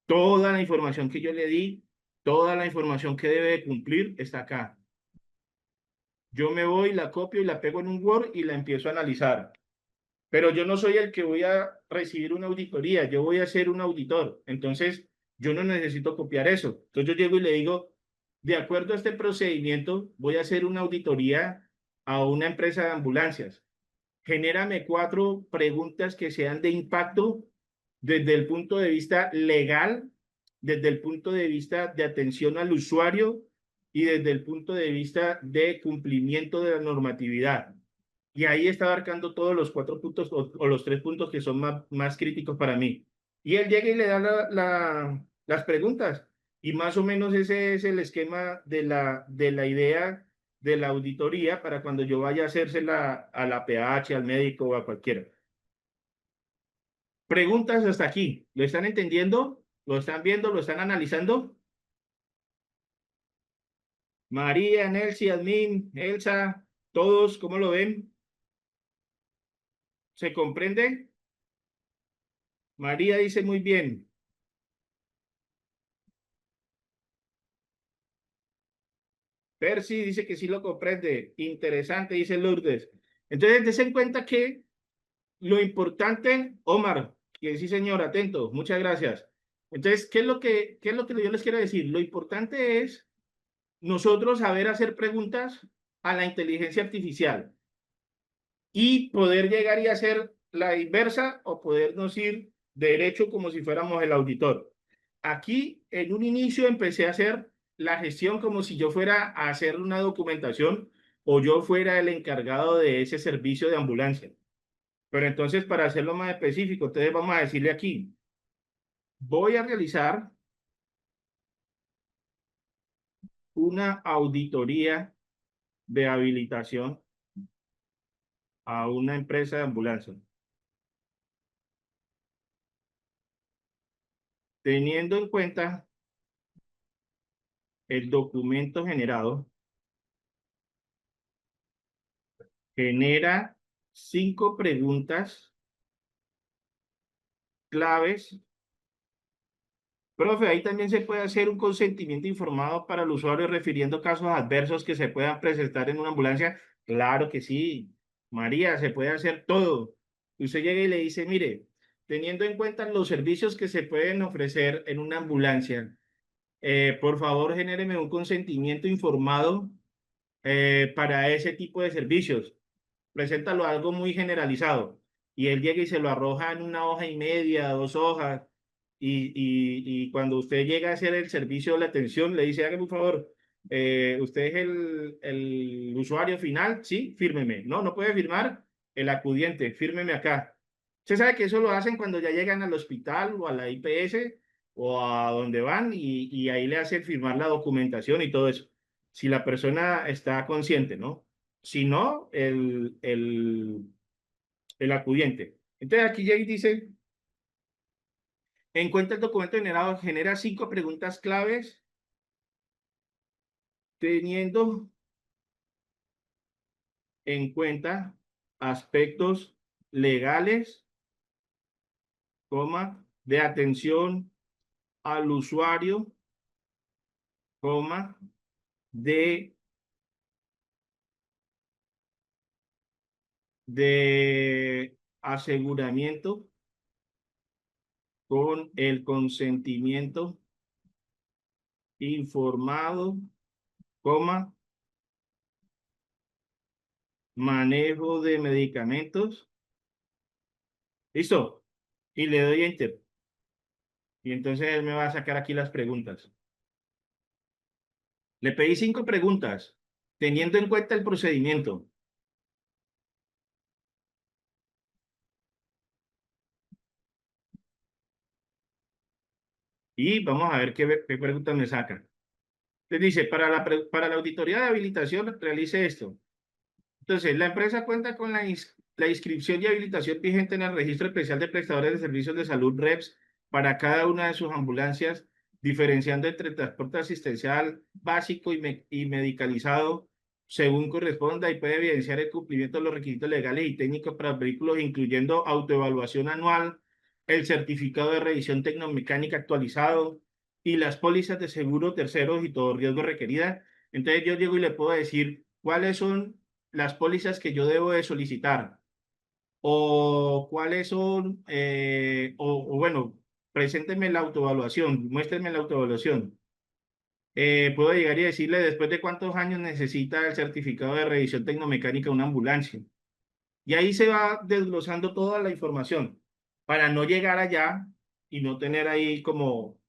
Speaker 1: Toda la información que yo le di, toda la información que debe de cumplir está acá. Yo me voy, la copio y la pego en un Word y la empiezo a analizar. Pero yo no soy el que voy a recibir una auditoría, yo voy a ser un auditor. Entonces, yo no necesito copiar eso. Entonces, yo llego y le digo, de acuerdo a este procedimiento, voy a hacer una auditoría a una empresa de ambulancias. Genérame 4 preguntas que sean de impacto desde el punto de vista legal, desde el punto de vista de atención al usuario y desde el punto de vista de cumplimiento de la normatividad. Y ahí está abarcando todos los 4 puntos o los 3 puntos que son más críticos para mí. Y él llega y le da las preguntas. Y más o menos ese es el esquema de la idea de la auditoría para cuando yo vaya a hacérsela a la PH, al médico o a cualquiera. Preguntas hasta aquí. ¿Lo están entendiendo? ¿Lo están viendo? ¿Lo están analizando? María, Nelcy, Admin, Elsa, todos, ¿cómo lo ven? ¿Se comprende? María dice muy bien. Percy dice que sí lo comprende. Interesante, dice Lourdes. Entonces, des en cuenta que lo importante, Omar, que sí, señor, atento, muchas gracias. Entonces, qué es lo que yo les quiero decir? Lo importante es nosotros saber hacer preguntas a la inteligencia artificial y poder llegar y hacer la inversa o podernos ir derecho como si fuéramos el auditor. Aquí, en un inicio, empecé a hacer la gestión como si yo fuera a hacer una documentación o yo fuera el encargado de ese servicio de ambulancia. Pero entonces, para hacerlo más específico, entonces vamos a decirle aquí, voy a realizar una auditoría de habilitación a una empresa de ambulancia, teniendo en cuenta el documento generado, genera 5 preguntas claves. Profe, ahí también se puede hacer un consentimiento informado para el usuario refiriendo casos adversos que se puedan presentar en una ambulancia. Claro que sí, María, se puede hacer todo. Usted llega y le dice, mire, teniendo en cuenta los servicios que se pueden ofrecer en una ambulancia, por favor, genéreme un consentimiento informado para ese tipo de servicios. Preséntalo algo muy generalizado. Y él llega y se lo arroja en una hoja y media, 2 hojas. Y cuando usted llega a hacer el servicio de la atención, le dice, hágame un favor, usted es el usuario final, sí, fírmeme. No, no puede firmar el acudiente, fírmeme acá. Usted sabe que eso lo hacen cuando ya llegan al hospital o a la IPS o a donde van y ahí le hacen firmar la documentación y todo eso. Si la persona está consciente, ¿no? Si no, el acudiente. Entonces aquí ya dice, encuentra el documento generado, genera 5 preguntas claves, teniendo en cuenta aspectos legales, coma, de atención al usuario, coma, de, de aseguramiento con el consentimiento informado, coma, manejo de medicamentos. ¿Listo? Y le doy enter. Y entonces él me va a sacar aquí las preguntas. Le pedí 5 preguntas, teniendo en cuenta el procedimiento. Y vamos a ver qué preguntas me saca. Le dice, para la auditoría de habilitación, realice esto. Entonces, la empresa cuenta con la inscripción y habilitación vigente en el Registro Especial de Prestadores de Servicios de Salud REPS para cada una de sus ambulancias, diferenciando entre transporte asistencial básico y medicalizado según corresponda y puede evidenciar el cumplimiento de los requisitos legales y técnicos para vehículos, incluyendo autoevaluación anual, el certificado de revisión tecnomecánica actualizado y las pólizas de seguro terceros y todo riesgo requerida. Entonces yo llego y le puedo decir cuáles son las pólizas que yo debo de solicitar o cuáles son, o bueno, preséntenme la autoevaluación, muéstrenme la autoevaluación. Puedo llegar y decirle después de cuántos años necesita el certificado de revisión tecnomecánica una ambulancia. Y ahí se va desglosando toda la información para no llegar allá y no tener ahí como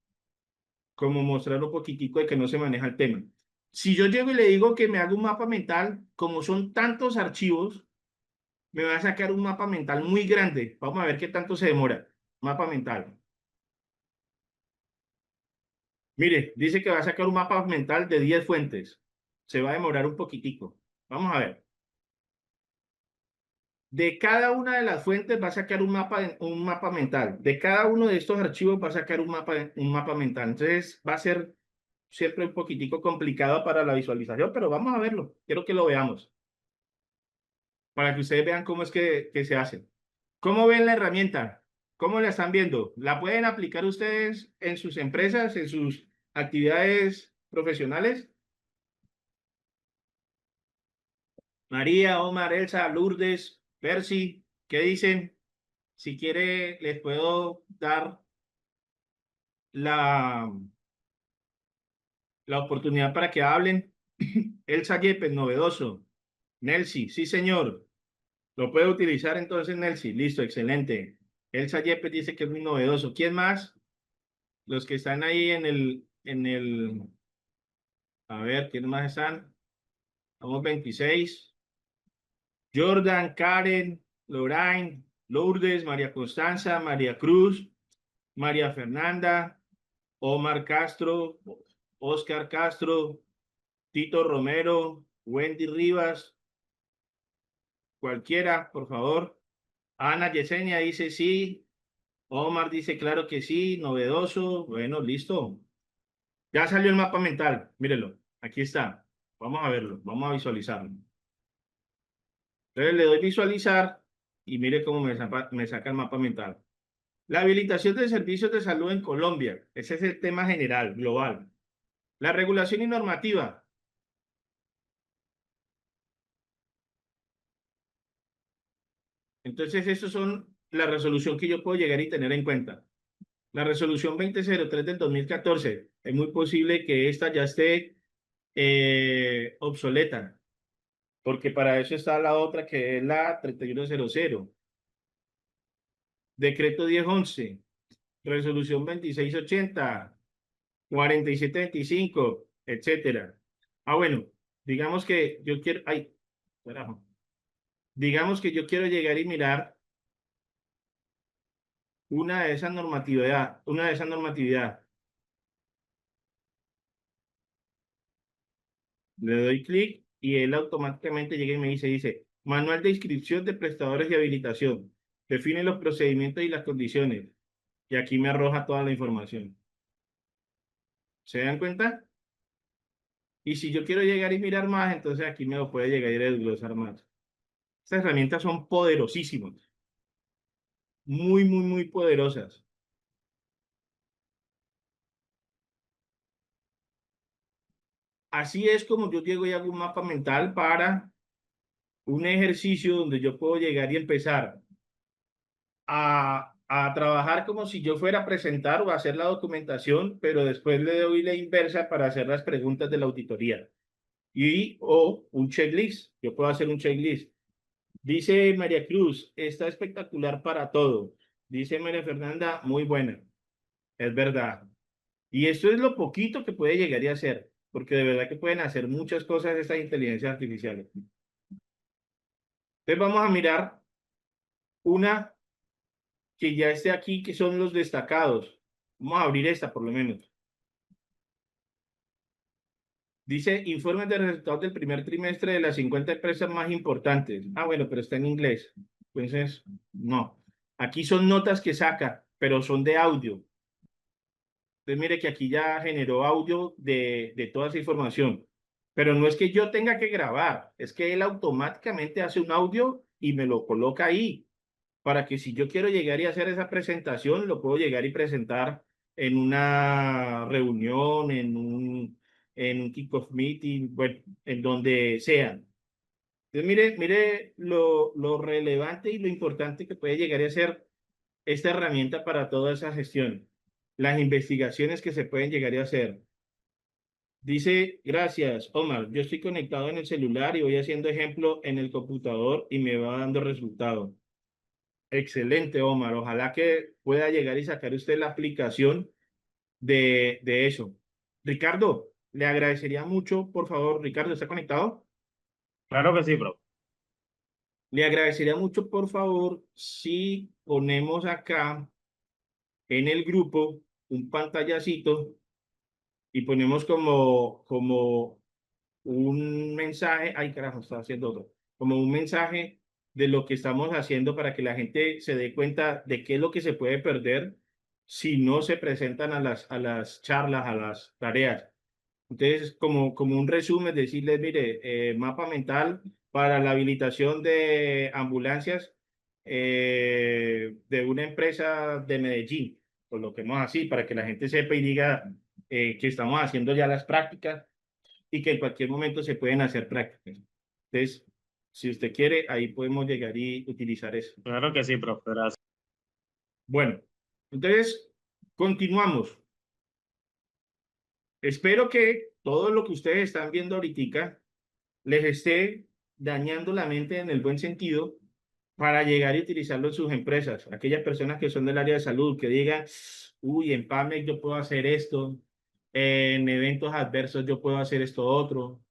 Speaker 1: mostrar un poquitico de que no se maneja el tema. Si yo llego y le digo que me haga un mapa mental, como son tantos archivos, me va a sacar un mapa mental muy grande. Vamos a ver qué tanto se demora. Mapa mental. Mire, dice que va a sacar un mapa mental de 10 fuentes. Se va a demorar un poquitico. Vamos a ver. De cada una de las fuentes va a sacar un mapa mental. De cada uno de estos archivos va a sacar un mapa mental. Entonces va a ser siempre un poquitico complicado para la visualización, pero vamos a verlo. Quiero que lo veamos para que ustedes vean cómo es que se hace. ¿Cómo ven la herramienta? ¿Cómo la están viendo? ¿La pueden aplicar ustedes en sus empresas, en sus actividades profesionales? María, Omar, Elsa, Lourdes, Percy, ¿qué dicen? Si quiere, les puedo dar la, la oportunidad para que hablen. Elsa Yepes, novedoso. Nelsi, sí, señor. Lo puede utilizar entonces, Nelsi. Listo, excelente. Elsa Yepes dice que es muy novedoso. ¿Quién más? Los que están ahí a ver, ¿quién más están? Somos 26. Jordan, Karen, Lorraine, Lourdes, María Constanza, María Cruz, María Fernanda, Omar Castro, Oscar Castro, Tito Romero, Wendy Rivas, cualquiera, por favor. Ana Yesenia dice sí. Omar dice claro que sí, novedoso. Bueno, listo. Ya salió el mapa mental. Mírelo, aquí está. Vamos a verlo, vamos a visualizarlo. Entonces le doy visualizar y mire cómo me saca el mapa mental. La habilitación de servicios de salud en Colombia. Ese es el tema general, global. La regulación y normativa. Entonces, esos son la resolución que yo puedo llegar y tener en cuenta. La resolución 2003 del 2014. Es muy posible que esta ya esté obsoleta, porque para eso está la otra que es la 3100. Decreto 1011, resolución 2680, 4725, etcétera. Ah, bueno, digamos que yo quiero, ay, carajo. Digamos que yo quiero llegar y mirar una de esas normatividad. Le doy clic y él automáticamente llega y me dice, Manual de inscripción de prestadores de habilitación. Define los procedimientos y las condiciones. Y aquí me arroja toda la información. ¿Se dan cuenta? Y si yo quiero llegar y mirar más, entonces aquí me lo puede llegar y desglosar más. Estas herramientas son poderosísimas. Muy, muy, muy poderosas. Así es como yo llego y hago un mapa mental para un ejercicio donde yo puedo llegar y empezar a trabajar como si yo fuera a presentar o a hacer la documentación, pero después le doy la inversa para hacer las preguntas de la auditoría. Y o un checklist. Yo puedo hacer un checklist. Dice María Cruz, está espectacular para todo. Dice María Fernanda, muy buena. Es verdad. Y esto es lo poquito que puede llegar y hacer, porque de verdad que pueden hacer muchas cosas estas inteligencias artificiales. Entonces vamos a mirar una que ya esté aquí, que son los destacados. Vamos a abrir esta por lo menos. Dice, informes de resultados del primer trimestre de las 50 empresas más importantes. Ah, bueno, pero está en inglés. Entonces, no. Aquí son notas que saca, pero son de audio. Entonces, mire que aquí ya generó audio de toda esa información. Pero no es que yo tenga que grabar, es que él automáticamente hace un audio y me lo coloca ahí, para que si yo quiero llegar y hacer esa presentación, lo puedo llegar y presentar en una reunión, en un kick-off meeting, bueno, en donde sea. Entonces, mire lo relevante y lo importante que puede llegar a ser esta herramienta para toda esa gestión. Las investigaciones que se pueden llegar a hacer. Dice, gracias, Omar. Yo estoy conectado en el celular y voy haciendo ejemplo en el computador y me va dando resultado. Excelente, Omar. Ojalá que pueda llegar y sacar usted la aplicación de eso. Ricardo, le agradecería mucho, por favor. Ricardo, ¿está conectado?
Speaker 2: Claro que sí, bro.
Speaker 1: Le agradecería mucho, por favor, si ponemos acá en el grupo un pantallacito y ponemos como un mensaje, ay carajo, estaba haciendo otro, como un mensaje de lo que estamos haciendo para que la gente se dé cuenta de qué es lo que se puede perder si no se presentan a las charlas, a las tareas. Entonces, como un resumen, decirles, mire, mapa mental para la habilitación de ambulancias de una empresa de Medellín, coloquemos así, para que la gente sepa y diga que estamos haciendo ya las prácticas y que en cualquier momento se pueden hacer prácticas. Entonces, si usted quiere, ahí podemos llegar y utilizar eso.
Speaker 2: Claro que sí, profe. Gracias.
Speaker 1: Bueno, entonces, continuamos. Espero que todo lo que ustedes están viendo ahorita les esté dañando la mente en el buen sentido para llegar y utilizarlo en sus empresas. Aquellas personas que son del área de salud, que digan, uy, en PAMEC yo puedo hacer esto, en eventos adversos yo puedo hacer esto otro.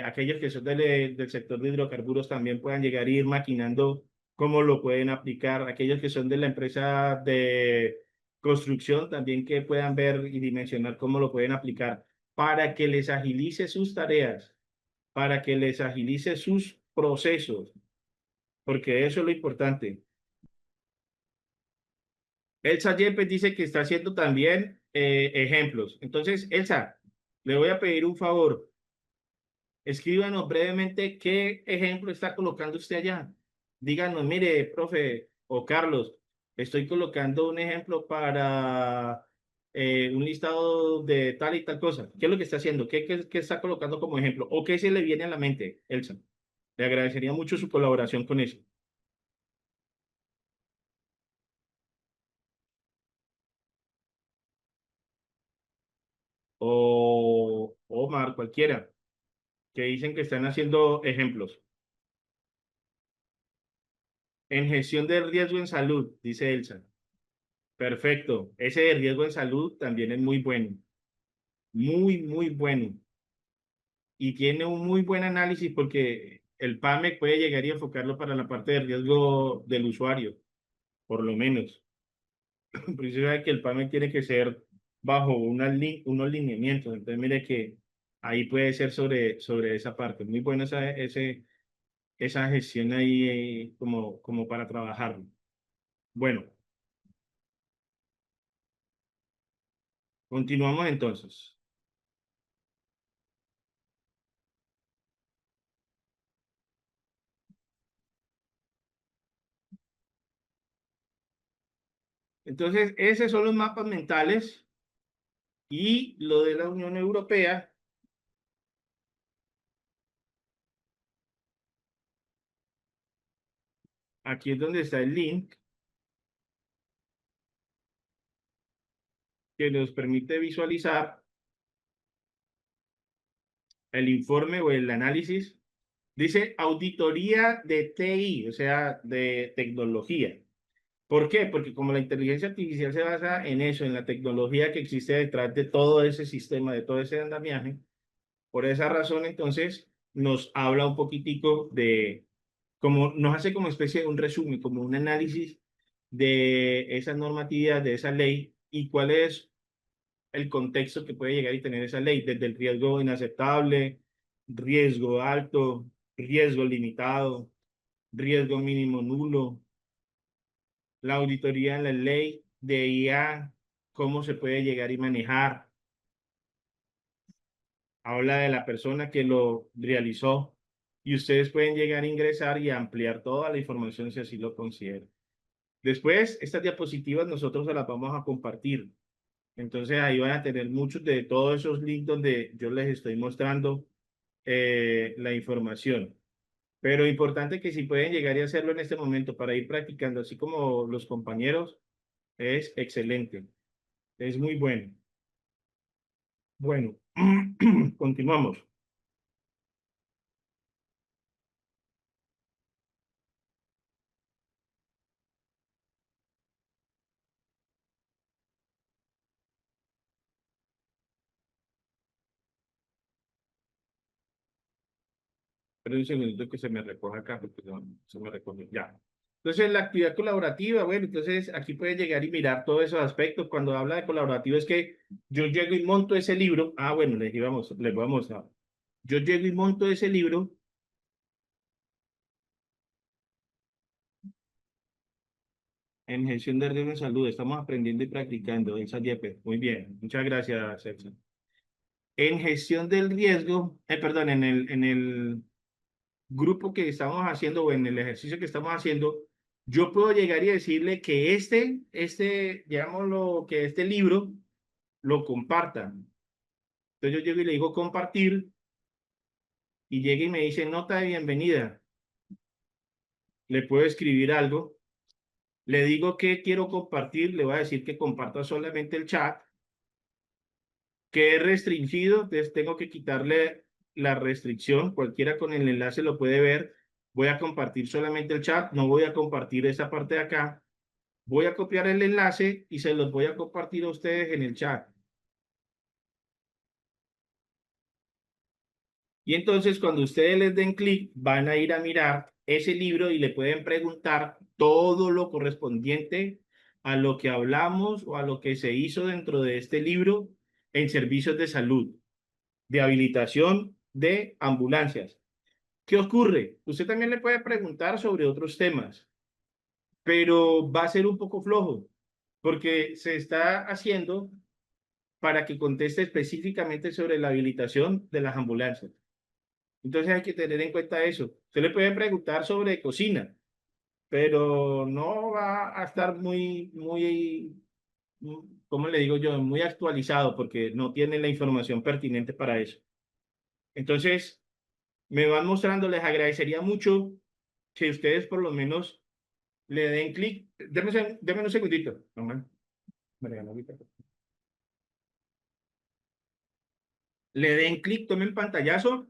Speaker 1: Aquellos que son del sector de hidrocarburos también puedan llegar a ir maquinando cómo lo pueden aplicar. Aquellos que son de la empresa de construcción también que puedan ver y dimensionar cómo lo pueden aplicar para que les agilice sus tareas, para que les agilice sus procesos, porque eso es lo importante. Elsa Yepes dice que está haciendo también ejemplos. Entonces, Elsa, le voy a pedir un favor. Escríbanos brevemente qué ejemplo está colocando usted allá. Díganos, mire, profe o Carlos, estoy colocando un ejemplo para un listado de tal y tal cosa. ¿Qué es lo que está haciendo? ¿Qué está colocando como ejemplo? ¿O qué se le viene a la mente, Elsa? Le agradecería mucho su colaboración con eso. O Omar, cualquiera, que dicen que están haciendo ejemplos. En gestión de riesgo en salud, dice Elsa. Perfecto. Ese de riesgo en salud también es muy bueno. Muy, muy bueno. Y tiene un muy buen análisis porque el PAMEC puede llegar y enfocarlo para la parte de riesgo del usuario, por lo menos. Por eso es que el PAMEC tiene que ser bajo unos lineamientos. Entonces, mire que ahí puede ser sobre esa parte. Muy buena esa gestión ahí como para trabajarlo. Bueno, continuamos entonces. Entonces, esos son los mapas mentales y lo de la Unión Europea. Aquí es donde está el link que nos permite visualizar el informe o el análisis. Dice auditoría de TI, o sea, de tecnología. ¿Por qué? Porque como la inteligencia artificial se basa en eso, en la tecnología que existe detrás de todo ese sistema, de todo ese andamiaje, por esa razón entonces nos habla un poquitico de, como nos hace como especie de un resumen, como un análisis de esa normatividad, de esa ley y cuál es el contexto que puede llegar y tener esa ley, desde el riesgo inaceptable, riesgo alto, riesgo limitado, riesgo mínimo nulo, la auditoría en la ley de IA, cómo se puede llegar y manejar, habla de la persona que lo realizó y ustedes pueden llegar a ingresar y ampliar toda la información si así lo consideran. Después, estas diapositivas nosotros se las vamos a compartir. Entonces ahí van a tener muchos de todos esos links donde yo les estoy mostrando la información. Pero importante que si pueden llegar y hacerlo en este momento para ir practicando, así como los compañeros, es excelente. Es muy bueno. Bueno, continuamos. Pero un segundito que se me recoja acá, porque no, se me recoge. Ya. Entonces, la actividad colaborativa, bueno, entonces aquí pueden llegar y mirar todos esos aspectos. Cuando habla de colaborativo es que yo llego y monto ese libro. Ah, bueno, les voy a mostrar. Yo llego y monto ese libro en gestión de riesgo en salud. Estamos aprendiendo y practicando en SADIEPE. Muy bien, muchas gracias, Celso. En gestión del riesgo, perdón, en el grupo que estamos haciendo o en el ejercicio que estamos haciendo, yo puedo llegar y decirle que digámoslo, que este libro lo comparta. Entonces yo llego y le digo compartir y llega y me dice nota de bienvenida. Le puedo escribir algo. Le digo que quiero compartir, le voy a decir que comparta solamente el chat, que es restringido, entonces tengo que quitarle la restricción. Cualquiera con el enlace lo puede ver. Voy a compartir solamente el chat, no voy a compartir esa parte de acá. Voy a copiar el enlace y se los voy a compartir a ustedes en el chat. Y entonces cuando ustedes les den clic, van a ir a mirar ese libro y le pueden preguntar todo lo correspondiente a lo que hablamos o a lo que se hizo dentro de este libro en servicios de salud, de habilitación de ambulancias. ¿Qué ocurre? Usted también le puede preguntar sobre otros temas, pero va a ser un poco flojo porque se está haciendo para que conteste específicamente sobre la habilitación de las ambulancias. Entonces hay que tener en cuenta eso. Usted le puede preguntar sobre cocina, pero no va a estar ¿cómo le digo yo? Muy actualizado porque no tiene la información pertinente para eso. Entonces, me van mostrando, les agradecería mucho que ustedes por lo menos le den clic. Déme un segundito. Mamá, me regaló ahorita. Le den clic, tomen pantallazo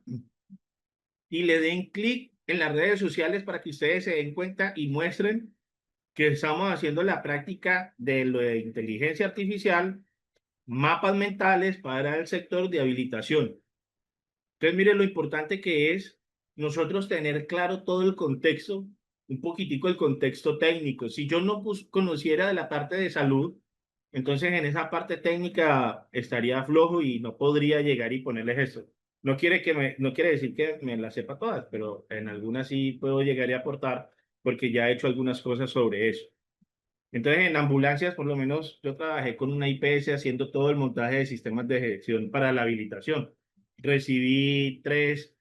Speaker 1: y le den clic en las redes sociales para que ustedes se den cuenta y muestren que estamos haciendo la práctica de lo de inteligencia artificial, mapas mentales para el sector de habilitación. Entonces, mire lo importante que es nosotros tener claro todo el contexto, un poquitico el contexto técnico. Si yo no conociera de la parte de salud, entonces en esa parte técnica estaría flojo y no podría llegar y ponerles eso. No quiere decir que me las sepa todas, pero en algunas sí puedo llegar y aportar porque ya he hecho algunas cosas sobre eso. Entonces, en ambulancias, por lo menos, yo trabajé con una IPS haciendo todo el montaje de sistemas de gestión para la habilitación. Recibí 3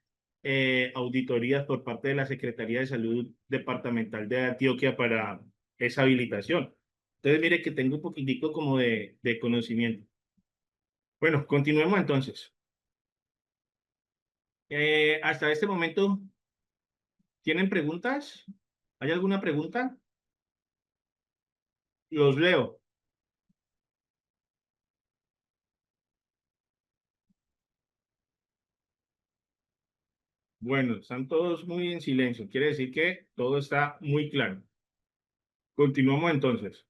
Speaker 1: auditorías por parte de la Secretaría de Salud Departamental de Antioquia para esa habilitación. Entonces, mire que tengo un poquitico como de conocimiento. Bueno, continuemos entonces. Hasta este momento, ¿tienen preguntas? ¿Hay alguna pregunta? Los leo. Bueno, están todos muy en silencio. Quiere decir que todo está muy claro. Continuamos entonces.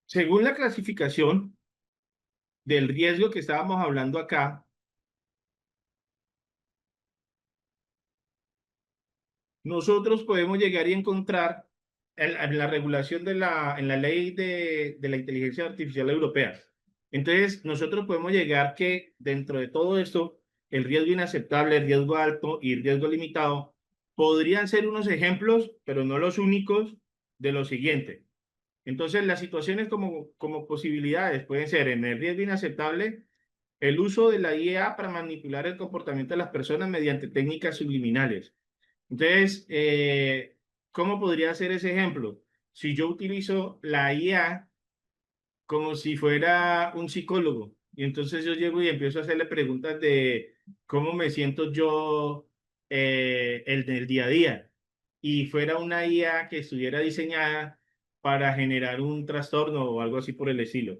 Speaker 1: Según la clasificación del riesgo que estábamos hablando acá, nosotros podemos llegar y encontrar en la regulación en la ley de la inteligencia artificial europea. Entonces, nosotros podemos llegar que dentro de todo esto, el riesgo inaceptable, el riesgo alto y el riesgo limitado podrían ser unos ejemplos, pero no los únicos, de lo siguiente. Entonces, las situaciones como posibilidades pueden ser en el riesgo inaceptable, el uso de la IA para manipular el comportamiento de las personas mediante técnicas subliminales. Entonces, ¿cómo podría ser ese ejemplo? Si yo utilizo la IA como si fuera un psicólogo y entonces yo llego y empiezo a hacerle preguntas de cómo me siento yo en el día a día y fuera una IA que estuviera diseñada para generar un trastorno o algo así por el estilo.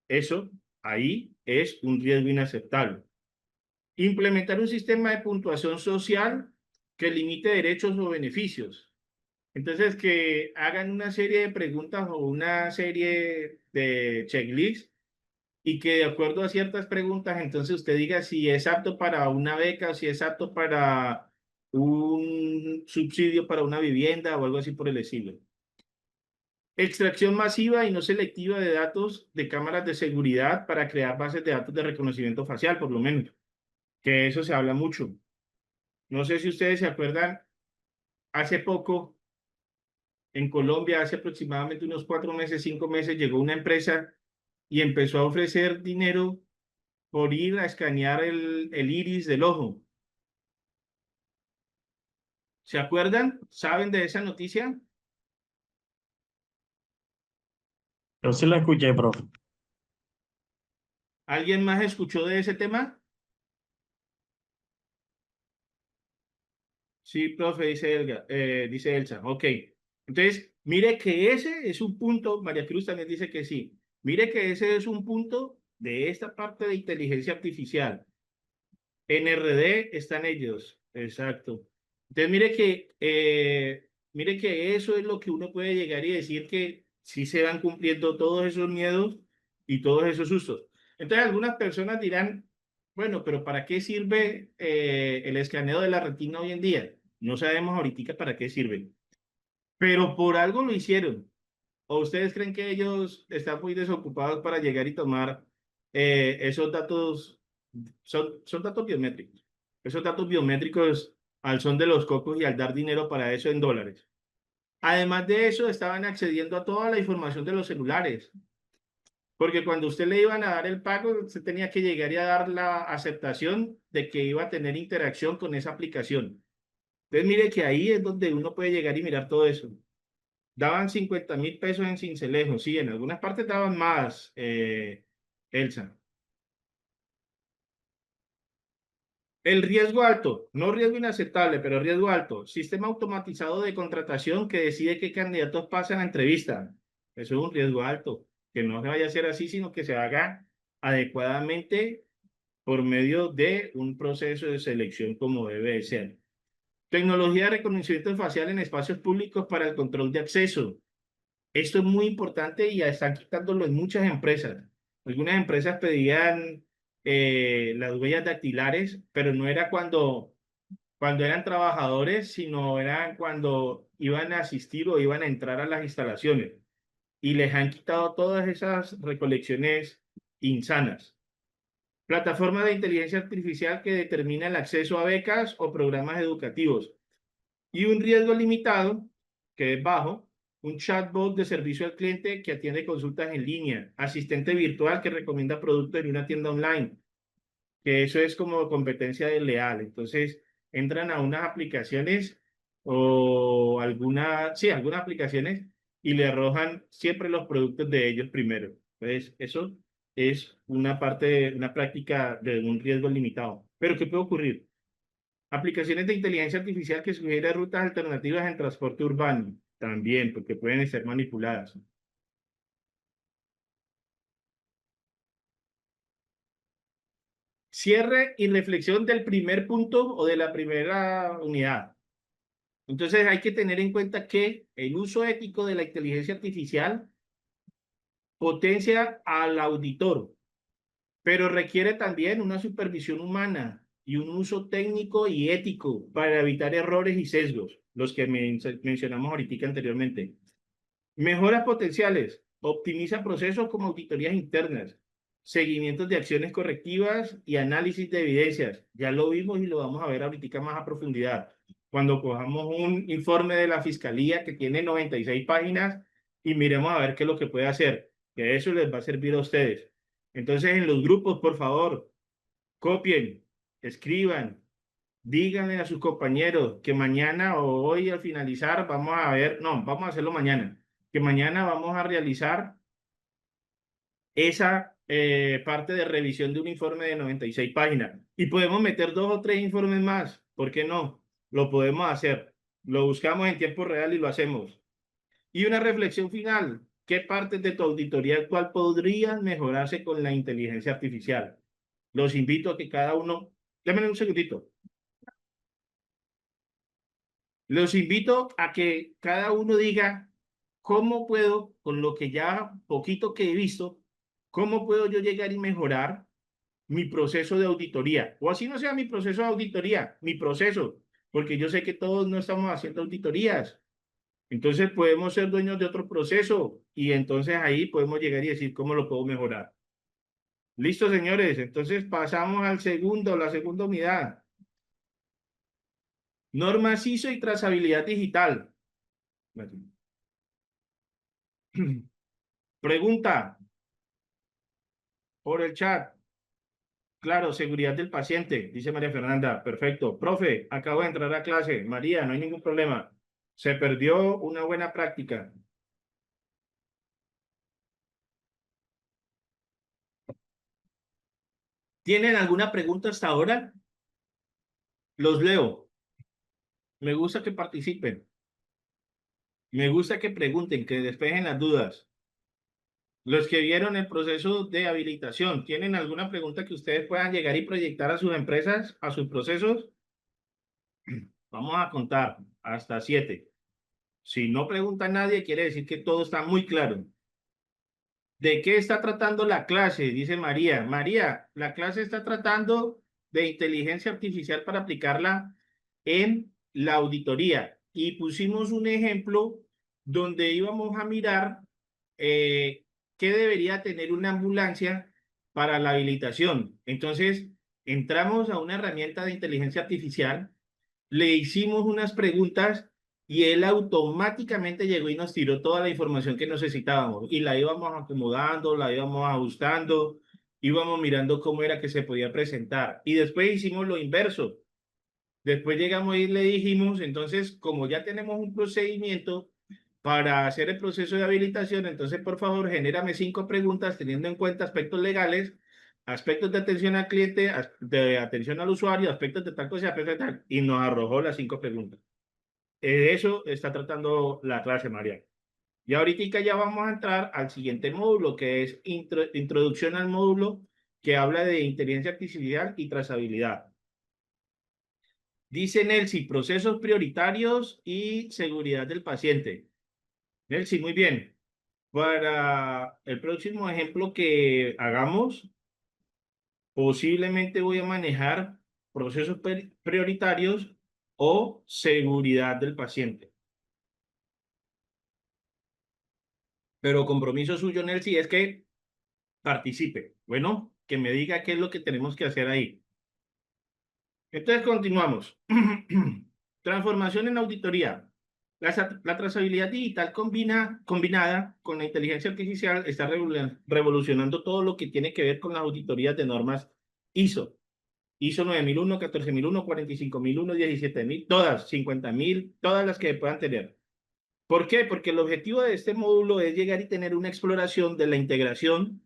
Speaker 1: Eso ahí es un riesgo inaceptable. Implementar un sistema de puntuación social que limite derechos o beneficios. Entonces, que hagan una serie de preguntas o una serie de checklists y que de acuerdo a ciertas preguntas, entonces usted diga si es apto para una beca o si es apto para un subsidio para una vivienda o algo así por el estilo. Extracción masiva y no selectiva de datos de cámaras de seguridad para crear bases de datos de reconocimiento facial, por lo menos, que eso se habla mucho. No sé si ustedes se acuerdan, hace poco en Colombia, hace aproximadamente unos 4 meses, 5 meses, llegó una empresa y empezó a ofrecer dinero por ir a escanear el iris del ojo. ¿Se acuerdan? ¿Saben de esa noticia?
Speaker 2: Yo sí la escuché, profe.
Speaker 1: ¿Alguien más escuchó de ese tema? Sí, profe, dice Elsa. Ok. Entonces, mire que ese es un punto, María Cruz también dice que sí. Mire que ese es un punto de esta parte de inteligencia artificial. En RD están ellos, exacto. Entonces, mire que eso es lo que uno puede llegar y decir que sí se van cumpliendo todos esos miedos y todos esos sustos. Entonces, algunas personas dirán, bueno, pero ¿para qué sirve el escaneo de la retina hoy en día? No sabemos ahorita para qué sirve, pero por algo lo hicieron. ¿O ustedes creen que ellos están muy desocupados para llegar y tomar esos datos? Son datos biométricos. Esos datos biométricos al son de los cocos y al dar dinero para eso en dólares. Además de eso, estaban accediendo a toda la información de los celulares. Porque cuando usted le iban a dar el pago, usted tenía que llegar y a dar la aceptación de que iba a tener interacción con esa aplicación. Entonces, mire que ahí es donde uno puede llegar y mirar todo eso. Daban 50.000 pesos en Sincelejo, sí, en algunas partes daban más, Elsa. El riesgo alto, no riesgo inaceptable, pero riesgo alto. Sistema automatizado de contratación que decide qué candidatos pasan a entrevista. Eso es un riesgo alto, que no se vaya a hacer así, sino que se haga adecuadamente por medio de un proceso de selección como debe de ser. Tecnología de reconocimiento facial en espacios públicos para el control de acceso. Esto es muy importante y ya están quitándolo en muchas empresas. Algunas empresas pedían las huellas dactilares, pero no era cuando eran trabajadores, sino eran cuando iban a asistir o iban a entrar a las instalaciones. Y les han quitado todas esas recolecciones insanas. Plataforma de inteligencia artificial que determina el acceso a becas o programas educativos y un riesgo limitado, que es bajo, un chatbot de servicio al cliente que atiende consultas en línea, asistente virtual que recomienda productos en una tienda online, que eso es como competencia desleal. Entonces, entran a unas aplicaciones o algunas aplicaciones y le arrojan siempre los productos de ellos primero. Entonces, eso es una práctica de un riesgo limitado. Pero, ¿qué puede ocurrir? Aplicaciones de inteligencia artificial que sugieren rutas alternativas en transporte urbano, también, porque pueden ser manipuladas. Cierre y reflexión del primer punto o de la primera unidad. Entonces hay que tener en cuenta que el uso ético de la inteligencia artificial potencia al auditor, pero requiere también una supervisión humana y un uso técnico y ético para evitar errores y sesgos, los que mencionamos ahorita anteriormente. Mejoras potenciales. Optimiza procesos como auditorías internas, seguimientos de acciones correctivas y análisis de evidencias. Ya lo vimos y lo vamos a ver ahorita más a profundidad. Cuando cojamos un informe de la Fiscalía que tiene 96 páginas y miremos a ver qué es lo que puede hacer, que eso les va a servir a ustedes. Entonces, en los grupos, por favor, copien, escriban, díganle a sus compañeros que mañana o hoy al finalizar vamos a ver, no, vamos a hacerlo mañana, que mañana vamos a realizar esa parte de revisión de un informe de 96 páginas. Y podemos meter 2 o 3 informes más, ¿por qué no? Lo podemos hacer. Lo buscamos en tiempo real y lo hacemos. Y una reflexión final. ¿Qué partes de tu auditoría actual podrían mejorarse con la inteligencia artificial? Los invito a que cada uno Déjenme un segundito. Los invito a que cada uno diga cómo puedo, con lo que ya poquito que he visto, cómo puedo yo llegar y mejorar mi proceso de auditoría. O así no sea mi proceso de auditoría, mi proceso, porque yo sé que todos no estamos haciendo auditorías. Entonces podemos ser dueños de otro proceso y entonces ahí podemos llegar y decir cómo lo puedo mejorar. Listo, señores. Entonces pasamos al segundo, la segunda unidad. Normas ISO y trazabilidad digital. Pregunta por el chat. Claro, seguridad del paciente, dice María Fernanda. Perfecto. Profe, acabo de entrar a clase. María, no hay ningún problema. Se perdió una buena práctica. ¿Tienen alguna pregunta hasta ahora? Los leo. Me gusta que participen. Me gusta que pregunten, que despejen las dudas. Los que vieron el proceso de habilitación, ¿tienen alguna pregunta que ustedes puedan llegar y proyectar a sus empresas, a sus procesos? Vamos a contar hasta 7. Si no pregunta nadie, quiere decir que todo está muy claro. ¿De qué está tratando la clase? Dice María. María, la clase está tratando de inteligencia artificial para aplicarla en la auditoría. Y pusimos un ejemplo donde íbamos a mirar qué debería tener una ambulancia para la habilitación. Entonces, entramos a una herramienta de inteligencia artificial, le hicimos unas preguntas y él automáticamente llegó y nos tiró toda la información que necesitábamos y la íbamos acomodando, la íbamos ajustando, íbamos mirando cómo era que se podía presentar. Y después hicimos lo inverso. Después llegamos y le dijimos, entonces, como ya tenemos un procedimiento para hacer el proceso de habilitación, entonces, por favor, genérame 5 preguntas teniendo en cuenta aspectos legales, aspectos de atención al cliente, de atención al usuario, aspectos de tal cosa, aspectos de tal, y nos arrojó las 5 preguntas. Eso está tratando la clase, María. Y ahorita ya vamos a entrar al siguiente módulo, que es introducción al módulo que habla de inteligencia artificial y trazabilidad. Dice Nelsi, procesos prioritarios y seguridad del paciente. Nelsi, muy bien. Para el próximo ejemplo que hagamos, posiblemente voy a manejar procesos prioritarios o seguridad del paciente. Pero compromiso suyo, Nelsi, es que participe. Bueno, que me diga qué es lo que tenemos que hacer ahí. Entonces, continuamos. Transformación en auditoría. La trazabilidad digital combinada con la inteligencia artificial está revolucionando todo lo que tiene que ver con las auditorías de normas ISO. ISO 9001, 14001, 45001, 17000, todas, 50000, todas las que puedan tener. ¿Por qué? Porque el objetivo de este módulo es llegar y tener una exploración de la integración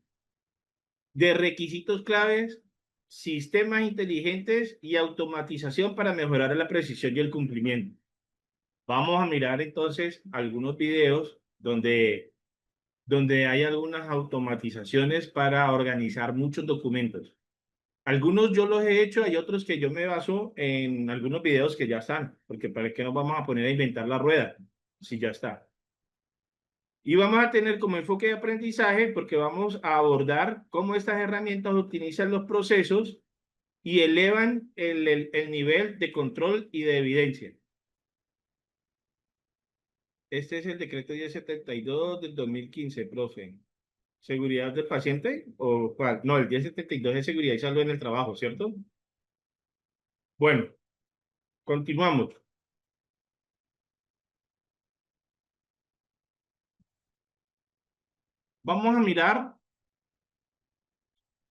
Speaker 1: de requisitos claves, sistemas inteligentes y automatización para mejorar la precisión y el cumplimiento. Vamos a mirar entonces algunos videos donde hay algunas automatizaciones para organizar muchos documentos. Algunos yo los he hecho, hay otros que yo me baso en algunos videos que ya están, porque para qué nos vamos a poner a inventar la rueda si ya está. Y vamos a tener como enfoque de aprendizaje porque vamos a abordar cómo estas herramientas optimizan los procesos y elevan el nivel de control y de evidencia. Este es el decreto 1072 del 2015, profe. ¿Seguridad del paciente o cuál? No, el 1072 es seguridad y salud en el trabajo, ¿cierto? Bueno, continuamos. Vamos a mirar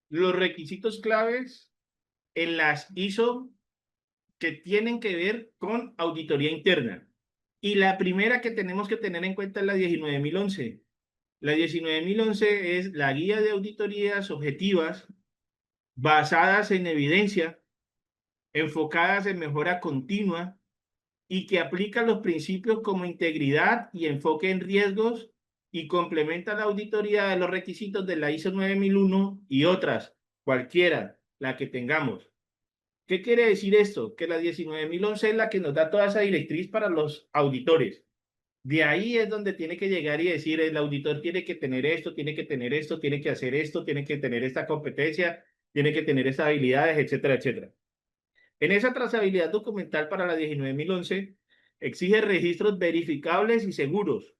Speaker 1: los requisitos claves en las ISO que tienen que ver con auditoría interna. Y la primera que tenemos que tener en cuenta es la 19011. La 19011 es la guía de auditorías objetivas basadas en evidencia, enfocadas en mejora continua y que aplica los principios como integridad y enfoque en riesgos y complementa la auditoría de los requisitos de la ISO 9001 y otras, cualquiera, la que tengamos. ¿Qué quiere decir esto? Que la 19.011 es la que nos da toda esa directriz para los auditores. De ahí es donde tiene que llegar y decir, el auditor tiene que tener esto, tiene que tener esto, tiene que hacer esto, tiene que tener esta competencia, tiene que tener estas habilidades, etcétera, etcétera. En esa trazabilidad documental para la 19.011 exige registros verificables y seguros,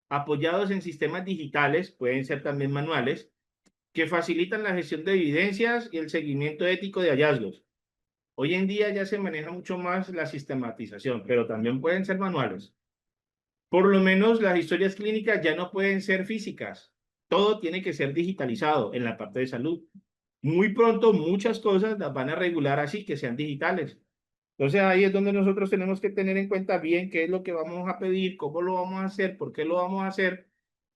Speaker 1: apoyados en sistemas digitales, pueden ser también manuales, que facilitan la gestión de evidencias y el seguimiento ético de hallazgos. Hoy en día ya se maneja mucho más la sistematización, pero también pueden ser manuales. Por lo menos las historias clínicas ya no pueden ser físicas. Todo tiene que ser digitalizado en la parte de salud. Muy pronto muchas cosas las van a regular así, que sean digitales. Entonces ahí es donde nosotros tenemos que tener en cuenta bien qué es lo que vamos a pedir, cómo lo vamos a hacer, por qué lo vamos a hacer,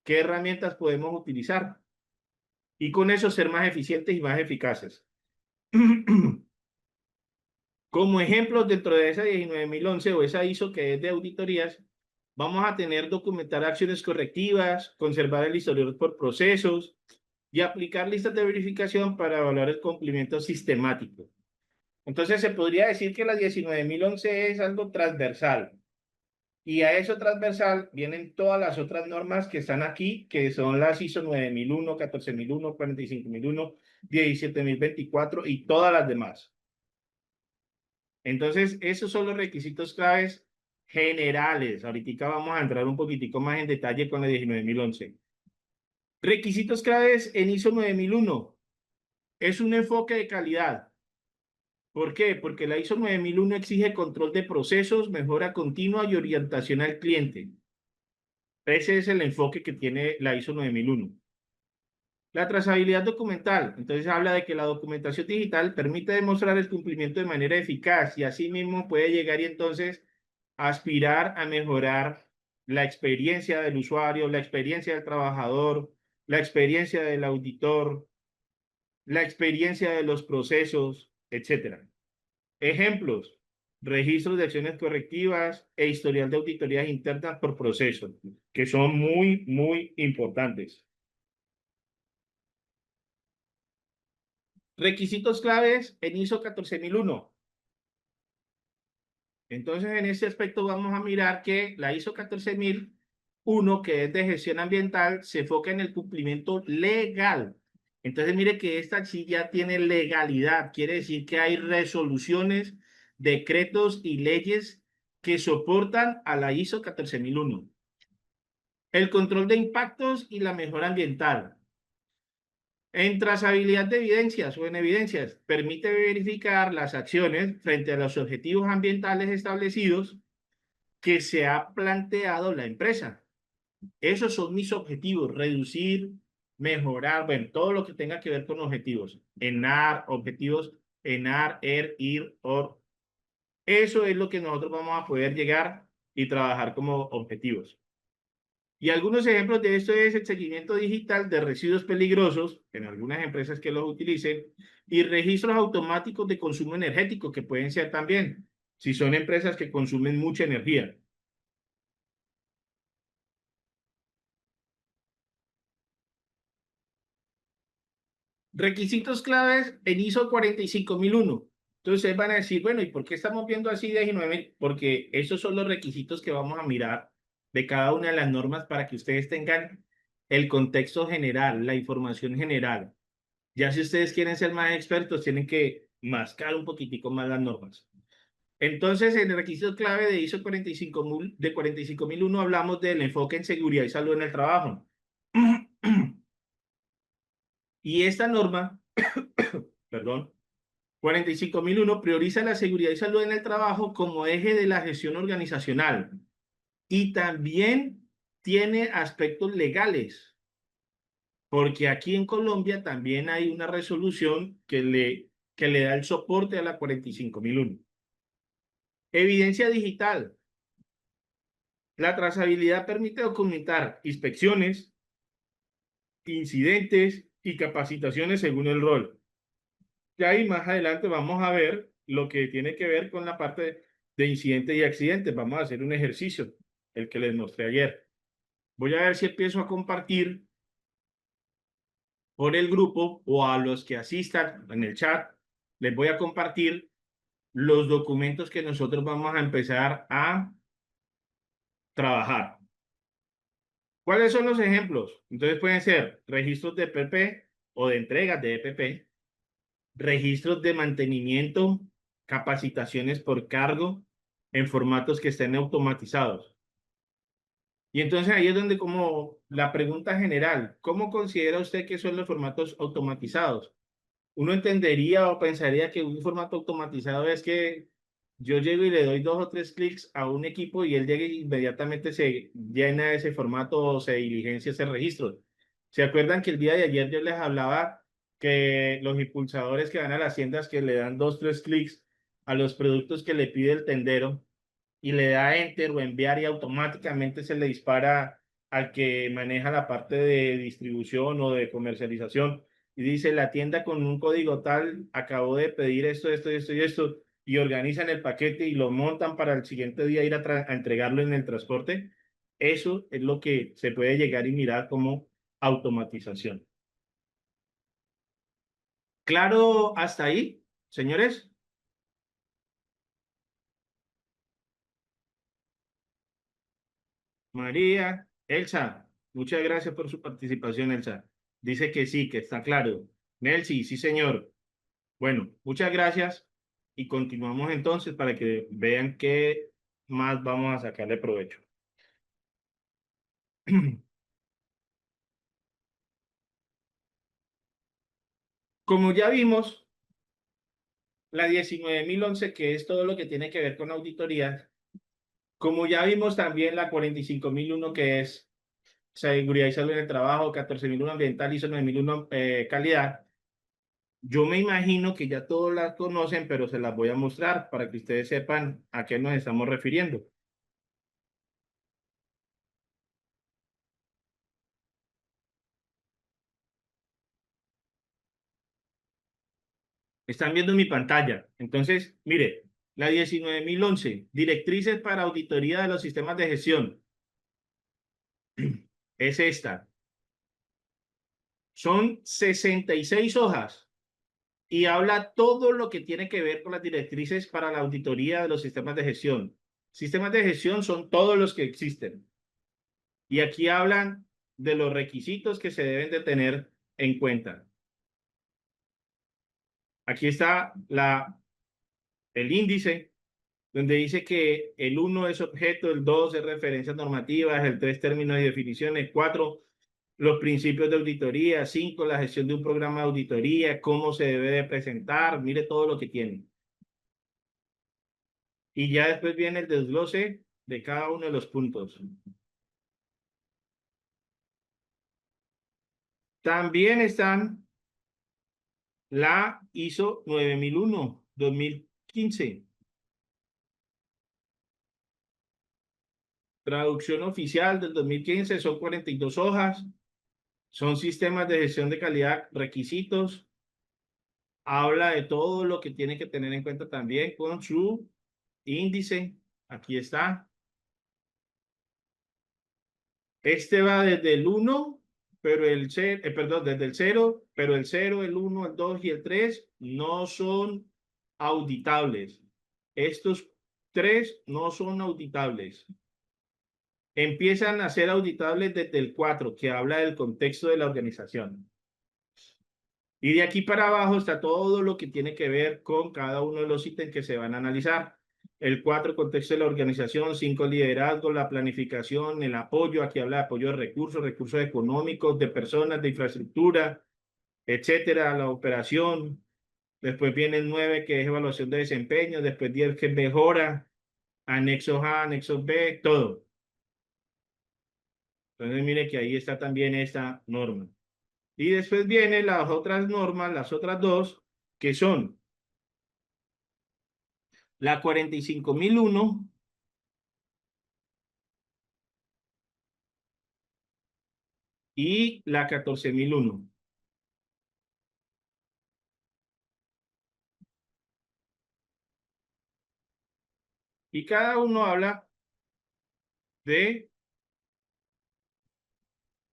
Speaker 1: qué herramientas podemos utilizar y con eso ser más eficientes y más eficaces. Como ejemplos dentro de esa 19.011 o esa ISO que es de auditorías, vamos a tener documentar acciones correctivas, conservar el historial por procesos y aplicar listas de verificación para evaluar el cumplimiento sistemático. Entonces se podría decir que la 19.011 es algo transversal. Y a eso transversal vienen todas las otras normas que están aquí, que son las ISO 9001, 14.001, 45.001, 17.024 y todas las demás. Entonces, esos son los requisitos claves generales. Ahorita vamos a entrar un poquitico más en detalle con la 19.011. Requisitos claves en ISO 9001. Es un enfoque de calidad. ¿Por qué? Porque la ISO 9001 exige control de procesos, mejora continua y orientación al cliente. Ese es el enfoque que tiene la ISO 9001. La trazabilidad documental. Entonces habla de que la documentación digital permite demostrar el cumplimiento de manera eficaz y asimismo puede llegar y entonces aspirar a mejorar la experiencia del usuario, la experiencia del trabajador, la experiencia del auditor, la experiencia de los procesos, etcétera. Ejemplos: registros de acciones correctivas e historial de auditorías internas por proceso, que son muy, muy importantes. Requisitos claves en ISO 14001. Entonces, en este aspecto vamos a mirar que la ISO 14001, que es de gestión ambiental, se enfoca en el cumplimiento legal. Entonces, mire que esta sí ya tiene legalidad. Quiere decir que hay resoluciones, decretos y leyes que soportan a la ISO 14001. El control de impactos y la mejora ambiental. En trazabilidad de evidencias o en evidencias, permite verificar las acciones frente a los objetivos ambientales establecidos que se ha planteado la empresa. Esos son mis objetivos: reducir, mejorar, bueno, todo lo que tenga que ver con objetivos. ENAR, objetivos ENAR, ER, IR, OR. Eso es lo que nosotros vamos a poder llegar y trabajar como objetivos. Y algunos ejemplos de esto es el seguimiento digital de residuos peligrosos, en algunas empresas que los utilicen, y registros automáticos de consumo energético, que pueden ser también, si son empresas que consumen mucha energía. Requisitos claves en ISO 45001. Entonces van a decir, bueno, ¿y por qué estamos viendo así de 19.000? Porque esos son los requisitos que vamos a mirar de cada una de las normas para que ustedes tengan el contexto general, la información general. Ya si ustedes quieren ser más expertos, tienen que mascar un poquitico más las normas. Entonces, en el requisito clave de ISO 45001 hablamos del enfoque en seguridad y salud en el trabajo. Y esta norma, perdón, 45001 prioriza la seguridad y salud en el trabajo como eje de la gestión organizacional y también tiene aspectos legales, porque aquí en Colombia también hay una resolución que le da el soporte a la 45001. Evidencia digital. La trazabilidad permite documentar inspecciones, incidentes y capacitaciones según el rol. Y ahí más adelante vamos a ver lo que tiene que ver con la parte de incidentes y accidentes. Vamos a hacer un ejercicio, el que les mostré ayer. Voy a ver si empiezo a compartir por el grupo o a los que asistan en el chat les voy a compartir los documentos que nosotros vamos a empezar a trabajar. ¿Cuáles son los ejemplos? Entonces pueden ser registros de EPP o de entregas de EPP, registros de mantenimiento, capacitaciones por cargo en formatos que estén automatizados. Y entonces ahí es donde como la pregunta general, ¿cómo considera usted que son los formatos automatizados? Uno entendería o pensaría que un formato automatizado es que yo llego y le doy 2 o 3 clics a un equipo y él llega y inmediatamente se llena ese formato o se diligencia ese registro. ¿Se acuerdan que el día de ayer yo les hablaba que los impulsadores que van a las tiendas que le dan 2 o 3 clics a los productos que le pide el tendero y le da enter o enviar y automáticamente se le dispara al que maneja la parte de distribución o de comercialización y dice la tienda con un código tal acabó de pedir esto, esto, esto y esto y organizan el paquete y lo montan para el siguiente día ir a entregarlo en el transporte? Eso es lo que se puede llegar y mirar como automatización. ¿Claro hasta ahí, señores? María, Elsa, muchas gracias por su participación, Elsa. Dice que sí, que está claro. Nelcy, sí, señor. Bueno, muchas gracias y continuamos entonces para que vean qué más vamos a sacarle provecho. Como ya vimos, la 19.011, que es todo lo que tiene que ver con auditoría, como ya vimos también la 45.001, que es seguridad y salud en el trabajo, 14.001 ambiental, ISO 9.001 calidad. Yo me imagino que ya todos las conocen, pero se las voy a mostrar para que ustedes sepan a qué nos estamos refiriendo. Están viendo mi pantalla. Entonces, mire, la 19.011, directrices para auditoría de los sistemas de gestión, es esta. Son 66 hojas y habla todo lo que tiene que ver con las directrices para la auditoría de los sistemas de gestión. Sistemas de gestión son todos los que existen. Y aquí hablan de los requisitos que se deben de tener en cuenta. Aquí está el índice, donde dice que el 1 es objeto, el 2 es referencias normativas, el 3 términos y definiciones, 4 los principios de auditoría, 5 la gestión de un programa de auditoría, cómo se debe de presentar, mire todo lo que tiene. Y ya después viene el desglose de cada uno de los puntos. También están la ISO 9001 2015. Traducción oficial del 2015, son 42 hojas, son sistemas de gestión de calidad, requisitos, habla de todo lo que tiene que tener en cuenta también con su índice, aquí está. Este va desde el 1, pero el 0, perdón, desde el 0, pero el 0, el 1, el 2 y el 3 no son auditables. Estos 3 no son auditables. Empiezan a ser auditables desde el 4, que habla del contexto de la organización. Y de aquí para abajo está todo lo que tiene que ver con cada uno de los ítems que se van a analizar. El 4, contexto de la organización. 5, liderazgo, la planificación, el apoyo. Aquí habla de apoyo de recursos, recursos económicos, de personas, de infraestructura, etcétera, la operación. Después viene el 9, que es evaluación de desempeño. Después 10, que es mejora. Anexos A, anexos B, todo. Entonces, mire que ahí está también esta norma. Y después vienen las otras normas, las otras dos, que son la 45.001 y la 14.001. Y cada uno habla de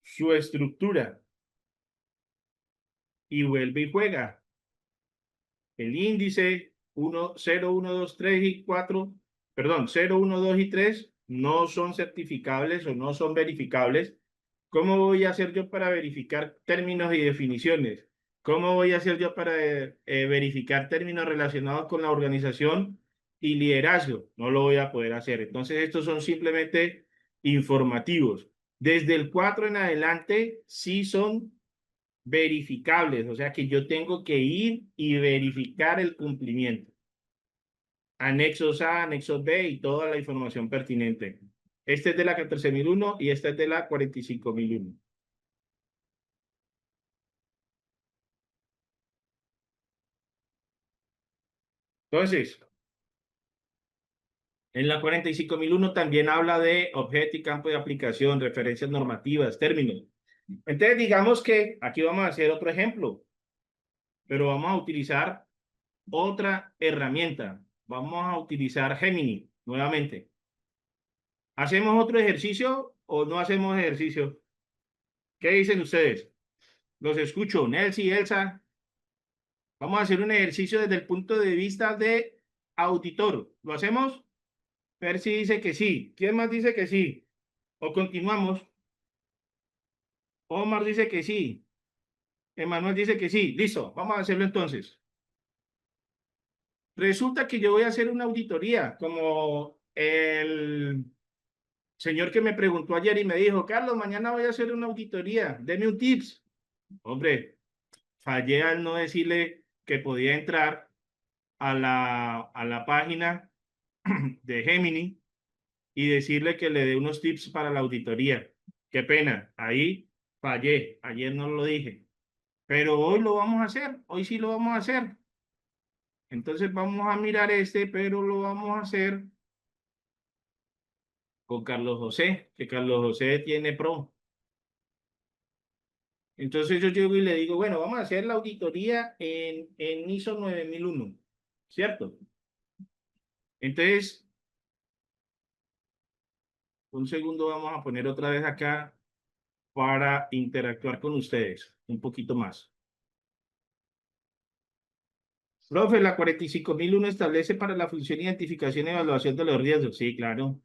Speaker 1: su estructura y vuelve y juega. el índice 1, 0, 1, 2, 3 y 4, perdón, 0, 1, 2 y 3 no son certificables o no son verificables. ¿Cómo voy a hacer yo para verificar términos y definiciones? ¿Cómo voy a hacer yo para verificar términos relacionados con la organización y liderazgo? No lo voy a poder hacer. Entonces, estos son simplemente informativos. Desde el 4 en adelante, sí son verificables, o sea que yo tengo que ir y verificar el cumplimiento. Anexos A, anexos B y toda la información pertinente. Este es de la 14.001 y este es de la 45.001. Entonces, en la 45.001 también habla de objeto y campo de aplicación, referencias normativas, términos. Entonces, digamos que aquí vamos a hacer otro ejemplo, pero vamos a utilizar otra herramienta. Vamos a utilizar Gemini nuevamente. ¿Hacemos otro ejercicio o no hacemos ejercicio? ¿Qué dicen ustedes? Los escucho, Nelsi, Elsa. Vamos a hacer un ejercicio desde el punto de vista de auditor. ¿Lo hacemos? Percy dice que sí. ¿Quién más dice que sí? O continuamos. Omar dice que sí. Emanuel dice que sí. Listo, vamos a hacerlo entonces. Resulta que yo voy a hacer una auditoría, como el señor que me preguntó ayer y me dijo, Carlos, mañana voy a hacer una auditoría. Deme un tips. Hombre, fallé al no decirle que podía entrar a la página de Gemini y decirle que le dé unos tips para la auditoría. Qué pena, ahí fallé, ayer no lo dije, pero hoy lo vamos a hacer, hoy sí lo vamos a hacer. Entonces vamos a mirar este, pero lo vamos a hacer con Carlos José, que Carlos José tiene pro. Entonces yo llego y le digo, bueno, vamos a hacer la auditoría en ISO 9001, ¿cierto? Entonces, un segundo, vamos a poner otra vez acá para interactuar con ustedes un poquito más. Profe, la 45.001 establece para la función identificación y evaluación de los riesgos. Sí, claro.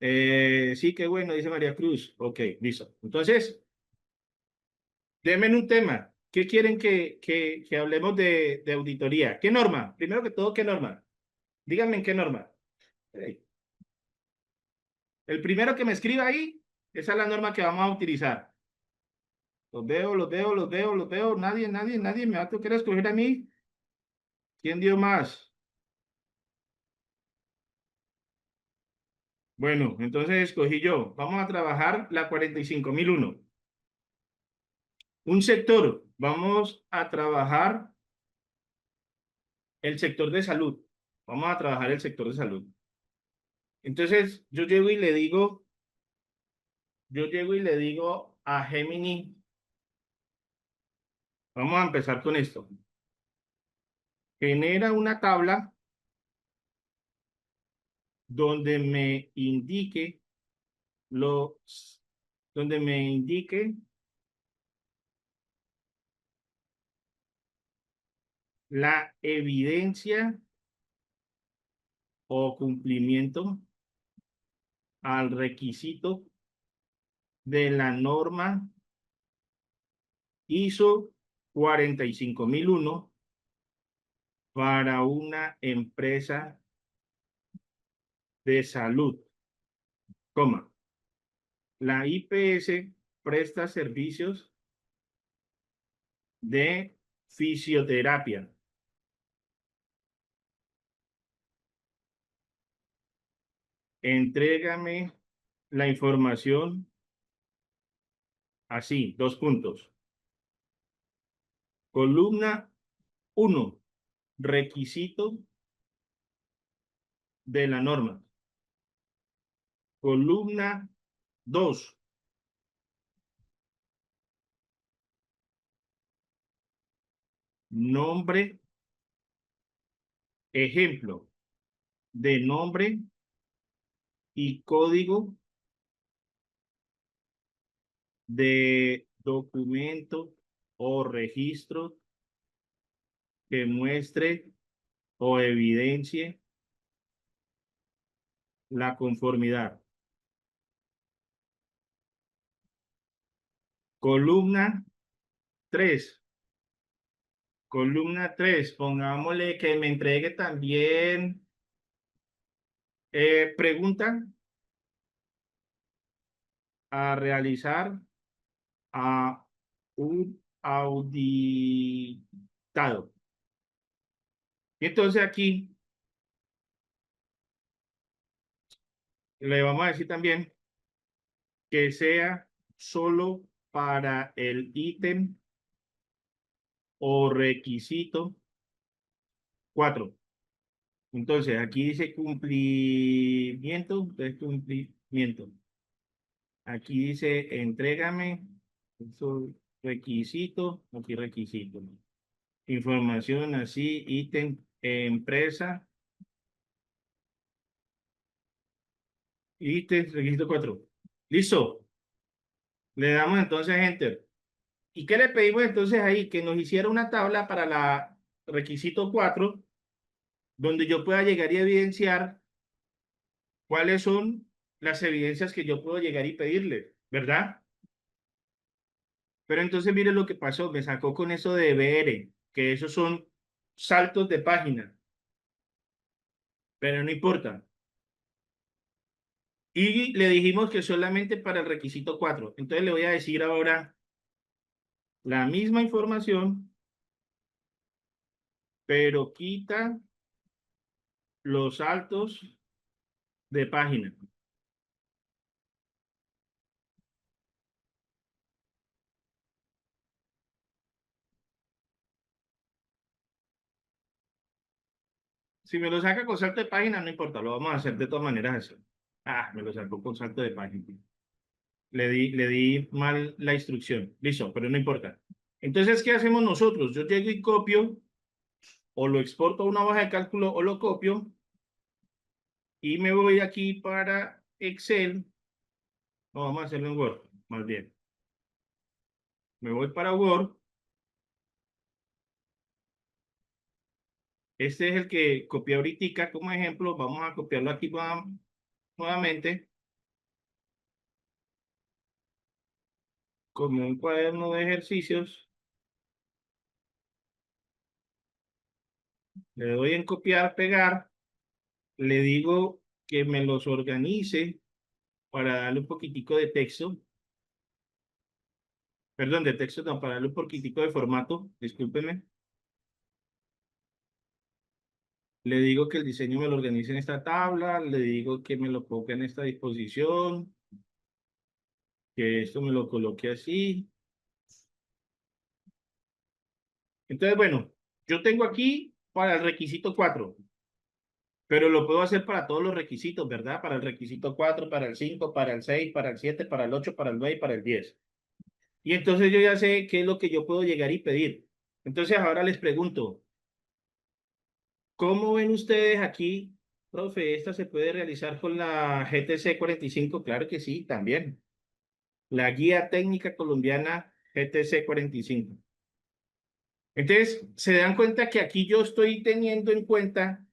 Speaker 1: Sí, qué bueno, dice María Cruz. Ok, listo. Entonces, denme un tema. ¿Qué quieren que hablemos de auditoría? ¿Qué norma? Primero que todo, ¿qué norma? Díganme en qué norma. Ok. El primero que me escriba ahí, esa es la norma que vamos a utilizar. Los veo, los veo, los veo, los veo. Nadie me va a tocar escoger a mí. ¿Quién dio más? Bueno, entonces escogí yo. Vamos a trabajar la 45.001. Un sector. Vamos a trabajar el sector de salud. Vamos a trabajar el sector de salud. Entonces, yo llego y le digo a Gemini, vamos a empezar con esto. Genera una tabla donde me indique los, donde me indique la evidencia o cumplimiento al requisito de la norma ISO 45.001 para una empresa de salud, coma. La IPS presta servicios de fisioterapia. Entrégame la información así, dos puntos. Columna 1, requisito de la norma. Columna 2, nombre, ejemplo de nombre y código de documento o registro que muestre o evidencie la conformidad. Columna 3. Columna 3. Pongámosle que me entregue también pregunta a realizar a un auditado. Y entonces aquí le vamos a decir también que sea solo para el ítem o requisito 4. Entonces aquí dice cumplimiento, entonces cumplimiento. Aquí dice entrégame, eso requisito, aquí requisito. Información así, ítem, empresa, ítem, requisito 4. Listo. Le damos entonces enter. ¿Y qué le pedimos entonces ahí? Que nos hiciera una tabla para la requisito 4, donde yo pueda llegar y evidenciar cuáles son las evidencias que yo puedo llegar y pedirle, ¿verdad? Pero entonces mire lo que pasó, me sacó con eso de BR, que esos son saltos de página, pero no importa. Y le dijimos que solamente para el requisito 4. Entonces le voy a decir ahora la misma información, pero quita los saltos de página. Si me lo saca con salto de página, no importa, lo vamos a hacer de todas maneras así. Ah, me lo sacó con salto de página. Le di mal la instrucción. Listo, pero no importa. Entonces, ¿qué hacemos nosotros? Yo llego y copio, o lo exporto a una hoja de cálculo, o lo copio, y me voy aquí para Excel. No, vamos a hacerlo en Word, más bien. Me voy para Word. Este es el que copié ahorita como ejemplo. Vamos a copiarlo aquí nuevamente como un cuaderno de ejercicios. Le doy en copiar, pegar. Le digo que me los organice para darle un poquitico de texto. Perdón, de texto no, para darle un poquitico de formato. Discúlpenme. Le digo que el diseño me lo organice en esta tabla. Le digo que me lo ponga en esta disposición. Que esto me lo coloque así. Entonces, bueno, yo tengo aquí para el requisito 4, pero lo puedo hacer para todos los requisitos, ¿verdad? Para el requisito 4, para el 5, para el 6, para el 7, para el 8, para el 9 y para el 10. Y entonces yo ya sé qué es lo que yo puedo llegar y pedir. Entonces ahora les pregunto, ¿cómo ven ustedes aquí, profe? ¿Esta se puede realizar con la GTC 45? Claro que sí, también. La Guía Técnica Colombiana GTC 45. Entonces, se dan cuenta que aquí yo estoy teniendo en cuenta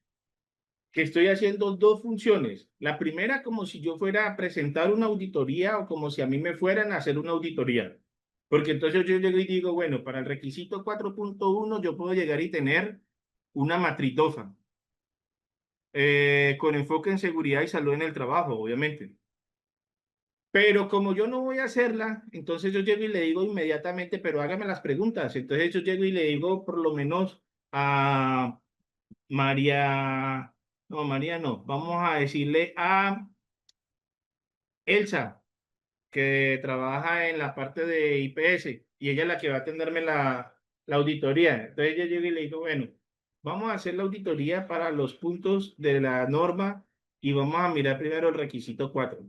Speaker 1: que estoy haciendo dos funciones. La primera, como si yo fuera a presentar una auditoría o como si a mí me fueran a hacer una auditoría. Porque entonces yo llego y digo, bueno, para el requisito 4.1 yo puedo llegar y tener una matritofa con enfoque en seguridad y salud en el trabajo, obviamente. Pero como yo no voy a hacerla, entonces yo llego y le digo inmediatamente, pero hágame las preguntas. Entonces yo llego y le digo por lo menos a María no, vamos a decirle a Elsa, que trabaja en la parte de IPS y ella es la que va a atenderme la auditoría. Entonces yo llego y le digo, bueno, vamos a hacer la auditoría para los puntos de la norma y vamos a mirar primero el requisito 4.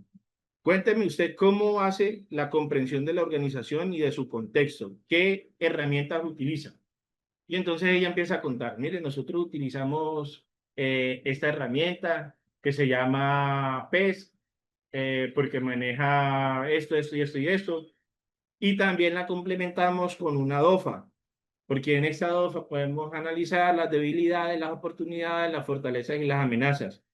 Speaker 1: Cuénteme usted cómo hace la comprensión de la organización y de su contexto, qué herramientas utiliza. Y entonces ella empieza a contar, mire, nosotros utilizamos esta herramienta que se llama PES, porque maneja esto, esto y esto y esto. Y también la complementamos con una DOFA. porque en esta hoja podemos analizar las debilidades, las oportunidades, las fortalezas y las amenazas.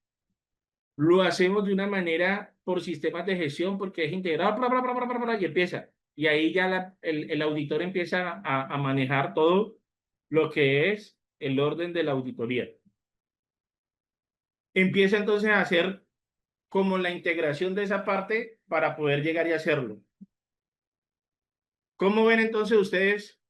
Speaker 1: Lo hacemos de una manera por sistemas de gestión porque es integrado y empieza. Y ahí ya el auditor empieza a manejar todo lo que es el orden de la auditoría. Empieza entonces a hacer como la integración de esa parte para poder llegar y hacerlo. ¿Cómo ven entonces ustedes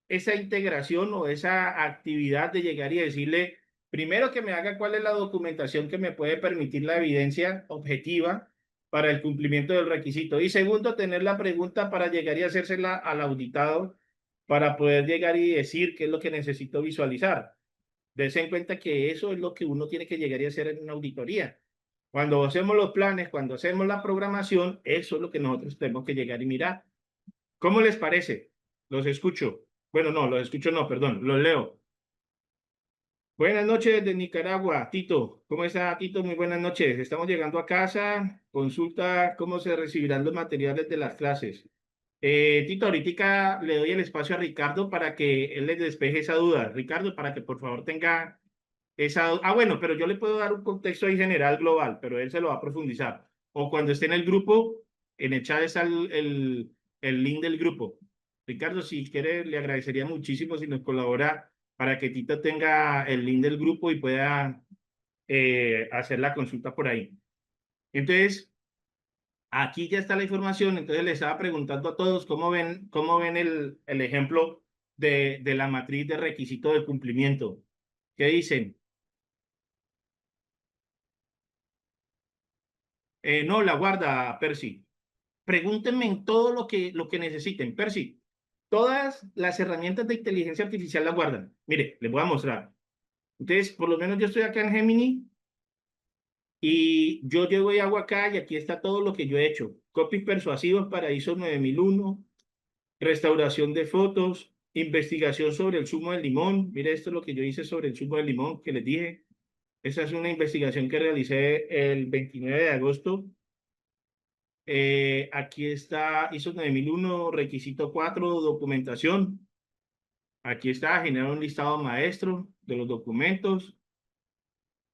Speaker 1: esa integración o esa actividad de llegar y decirle, primero que me haga cuál es la documentación que me puede permitir la evidencia objetiva para el cumplimiento del requisito? Y segundo, tener la pregunta para llegar y hacérsela al auditado para poder llegar y decir qué es lo que necesito visualizar. Dense en cuenta que eso es lo que uno tiene que llegar y hacer en una auditoría. Cuando hacemos los planes, cuando hacemos la programación, eso es lo que nosotros tenemos que llegar y mirar. ¿Cómo les parece? Los escucho. Bueno, no, los escucho no, perdón, los leo. Buenas noches de Nicaragua, Tito. ¿Cómo está, Tito? Muy buenas noches. Estamos llegando a casa. Consulta cómo se recibirán los materiales de las clases. Tito, ahorita le doy el espacio a Ricardo para que él les despeje esa duda. Ricardo, para que por favor tenga esa... Ah, bueno, pero yo le puedo dar un contexto ahí general global, pero él se lo va a profundizar. O cuando esté en el grupo, en el chat está el link del grupo. Ricardo, si quiere, le agradecería muchísimo si nos colabora para que Tito tenga el link del grupo y pueda hacer la consulta por ahí. Entonces, aquí ya está la información. Entonces, le estaba preguntando a todos cómo ven el ejemplo de la matriz de requisito de cumplimiento. ¿Qué dicen? No, la guarda, Percy. Pregúntenme en todo lo que necesiten. Percy, todas las herramientas de inteligencia artificial las guardan. Mire, les voy a mostrar. Entonces, por lo menos yo estoy acá en Gemini y yo llevo y hago acá y aquí está todo lo que yo he hecho. Copies persuasivos para ISO 9001, restauración de fotos, investigación sobre el zumo del limón. Mire, esto es lo que yo hice sobre el zumo del limón que les dije. Esa es una investigación que realicé el 29 de agosto. Aquí está ISO 9001, requisito 4, documentación. Aquí está, generar un listado maestro de los documentos.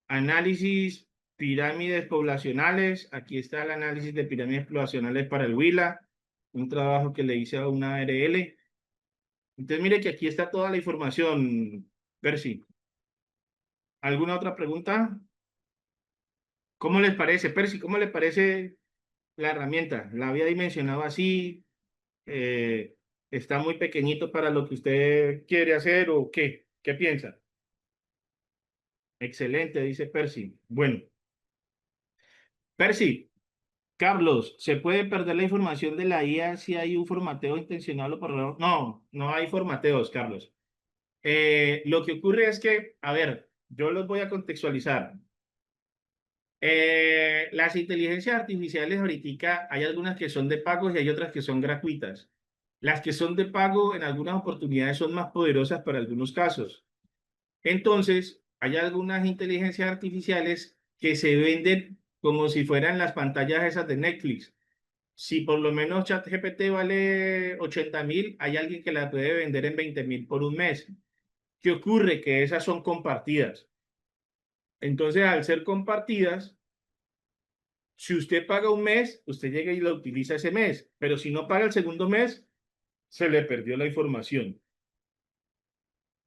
Speaker 1: Análisis, pirámides poblacionales. Aquí está el análisis de pirámides poblacionales para el Huila, un trabajo que le hice a una ARL. Entonces, mire que aquí está toda la información, Percy. ¿Alguna otra pregunta? ¿Cómo les parece, Percy? ¿Cómo le parece la herramienta? ¿La había dimensionado así? Eh, ¿Está muy pequeñito para lo que usted quiere hacer o qué? ¿Qué piensa? Excelente, dice Percy. Bueno, Percy, Carlos, ¿se puede perder la información de la IA si hay un formateo intencional o por error? No, no hay formateos, Carlos. Lo que ocurre es que, a ver, yo los voy a contextualizar. Las inteligencias artificiales ahorita hay algunas que son de pago y hay otras que son gratuitas. Las que son de pago en algunas oportunidades son más poderosas para algunos casos. Entonces, hay algunas inteligencias artificiales que se venden como si fueran las pantallas esas de Netflix. Si por lo menos ChatGPT vale 80.000, hay alguien que la puede vender en 20.000 por un mes. ¿Qué ocurre? Que esas son compartidas. Entonces, al ser compartidas, si usted paga un mes, usted llega y la utiliza ese mes, pero si no paga el segundo mes, se le perdió la información.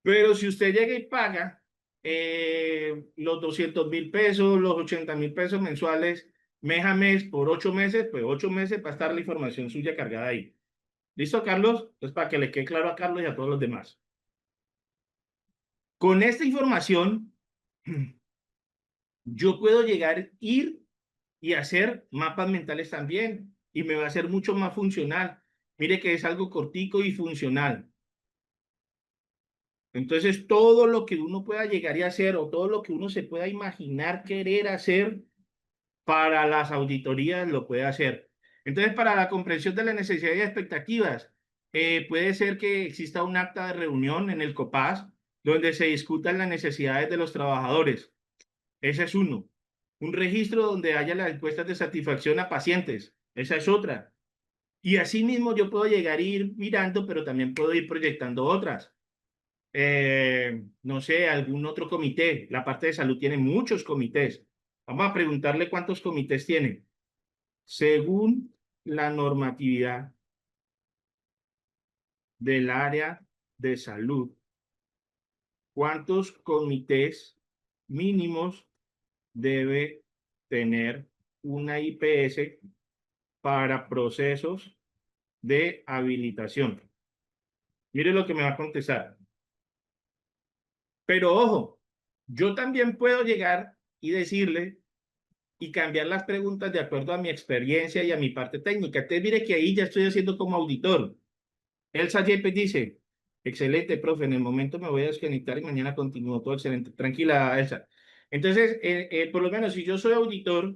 Speaker 1: Pero si usted llega y paga los 200.000 pesos, los 80.000 pesos mensuales, mes a mes, por 8 meses, pues 8 meses va a estar la información suya cargada ahí. ¿Listo, Carlos? Pues para que le quede claro a Carlos y a todos los demás. Con esta información, yo puedo llegar, ir y hacer mapas mentales también, y me va a ser mucho más funcional. Mire que es algo cortico y funcional. Entonces, todo lo que uno pueda llegar y hacer o todo lo que uno se pueda imaginar querer hacer para las auditorías lo puede hacer. Entonces, para la comprensión de las necesidades y expectativas, puede ser que exista un acta de reunión en el COPAS donde se discutan las necesidades de los trabajadores. Ese es uno. Un registro donde haya las encuestas de satisfacción a pacientes. Esa es otra. Y así mismo yo puedo llegar a ir mirando, pero también puedo ir proyectando otras. no sé, algún otro comité. La parte de salud tiene muchos comités. Vamos a preguntarle cuántos comités tiene. Según la normatividad del área de salud, ¿cuántos comités mínimos debe tener una IPS para procesos de habilitación? Mire lo que me va a contestar. Pero ojo, yo también puedo llegar y decirle y cambiar las preguntas de acuerdo a mi experiencia y a mi parte técnica. Entonces, mire que ahí ya estoy haciendo como auditor. Elsa Yepes dice, excelente, profe, en el momento me voy a desconectar y mañana continúo, todo excelente. Tranquila, Elsa. Entonces, por lo menos si yo soy auditor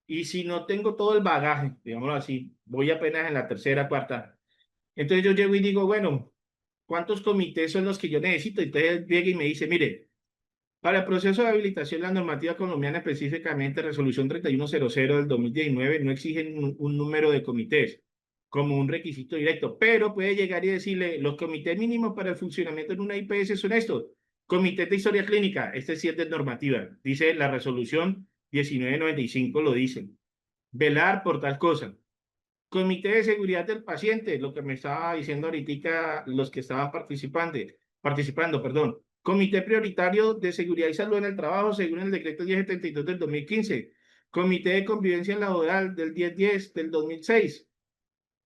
Speaker 1: y si no tengo todo el bagaje, digámoslo así, voy apenas en la tercera, cuarta. Entonces yo llego y digo, bueno, ¿cuántos comités son los que yo necesito? Entonces llega y me dice, mire, para el proceso de habilitación, la normativa colombiana, específicamente Resolución 3100 del 2019, no exige un número de comités como un requisito directo, pero puede llegar y decirle, los comités mínimos para el funcionamiento en una IPS son estos. Comité de historia clínica, este sí es de normativa, dice la Resolución 1995, lo dice. Velar por tal cosa. Comité de seguridad del paciente, lo que me estaba diciendo ahorita los que estaban participando, perdón. Comité prioritario de seguridad y salud en el trabajo, según el decreto 1072 del 2015. Comité de convivencia laboral del 1010 del 2006.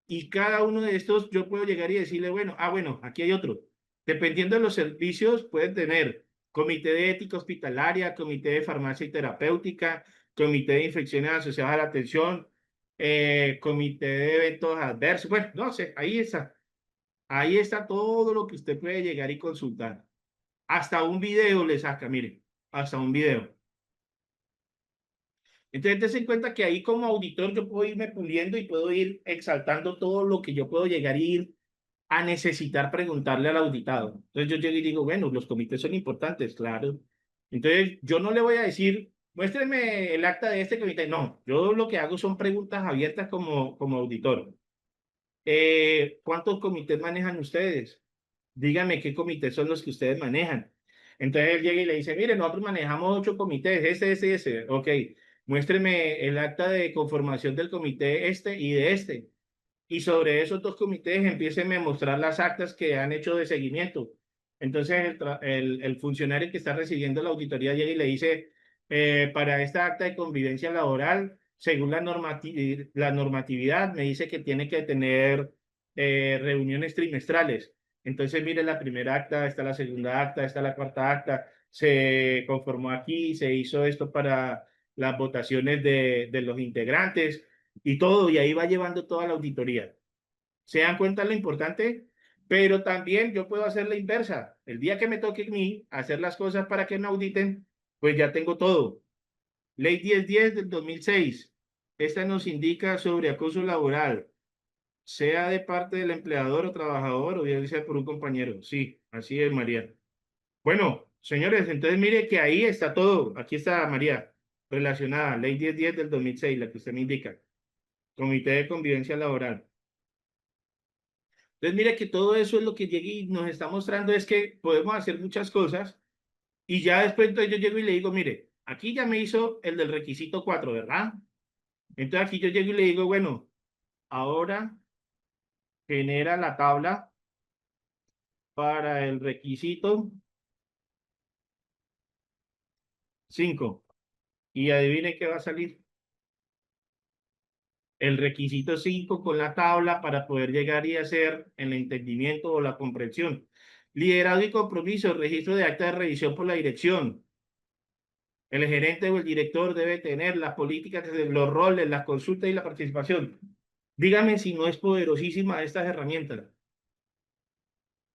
Speaker 1: Y cada uno de estos yo puedo llegar y decirle, bueno, bueno, aquí hay otro. Dependiendo de los servicios, pueden tener comité de ética hospitalaria, comité de farmacia y terapéutica, comité de infecciones asociadas a la atención, comité de eventos adversos. Bueno, no sé, ahí está. Ahí está todo lo que usted puede llegar y consultar. Hasta un video le saca, mire, hasta un video. Entonces, dése en cuenta que ahí como auditor yo puedo irme puliendo y puedo ir exaltando todo lo que yo puedo llegar y ir a necesitar preguntarle al auditado. Entonces yo llego y digo, bueno, los comités son importantes, claro. Entonces yo no le voy a decir, muéstreme el acta de este comité. No, yo lo que hago son preguntas abiertas como auditor. ¿Cuántos comités manejan ustedes? Díganme qué comités son los que ustedes manejan. Entonces él llega y le dice, mire, nosotros manejamos 8 comités, este y ese. Ok, muéstreme el acta de conformación del comité este y de este. Y sobre esos 2 comités empiecen a mostrar las actas que han hecho de seguimiento. Entonces el funcionario que está recibiendo la auditoría llega y le dice, para esta acta de convivencia laboral, según la normatividad, me dice que tiene que tener reuniones trimestrales. Entonces, mire la primera acta, está la segunda acta, está la cuarta acta, se conformó aquí, se hizo esto para las votaciones de los integrantes y todo, y ahí va llevando toda la auditoría. ¿Se dan cuenta lo importante? Pero también yo puedo hacer la inversa. El día que me toque a mí hacer las cosas para que me auditen, pues ya tengo todo. Ley 1010 del 2006. Esta nos indica sobre acoso laboral, sea de parte del empleador o trabajador o bien sea por un compañero. Sí, así es, María. Bueno, señores, entonces mire que ahí está todo. Aquí está María, relacionada. Ley 1010 del 2006, la que usted me indica. Comité de Convivencia Laboral. Entonces, mire que todo eso es lo que llega y nos está mostrando es que podemos hacer muchas cosas y ya después entonces yo llego y le digo, mire, aquí ya me hizo el del requisito 4, ¿verdad? Entonces aquí yo llego y le digo, bueno, ahora genera la tabla para el requisito 5 y adivine qué va a salir. El requisito 5 con la tabla para poder llegar y hacer el entendimiento o la comprensión. Liderazgo y compromiso, registro de acta de revisión por la dirección. El gerente o el director debe tener las políticas, los roles, las consultas y la participación. Dígame si no es poderosísima estas herramientas.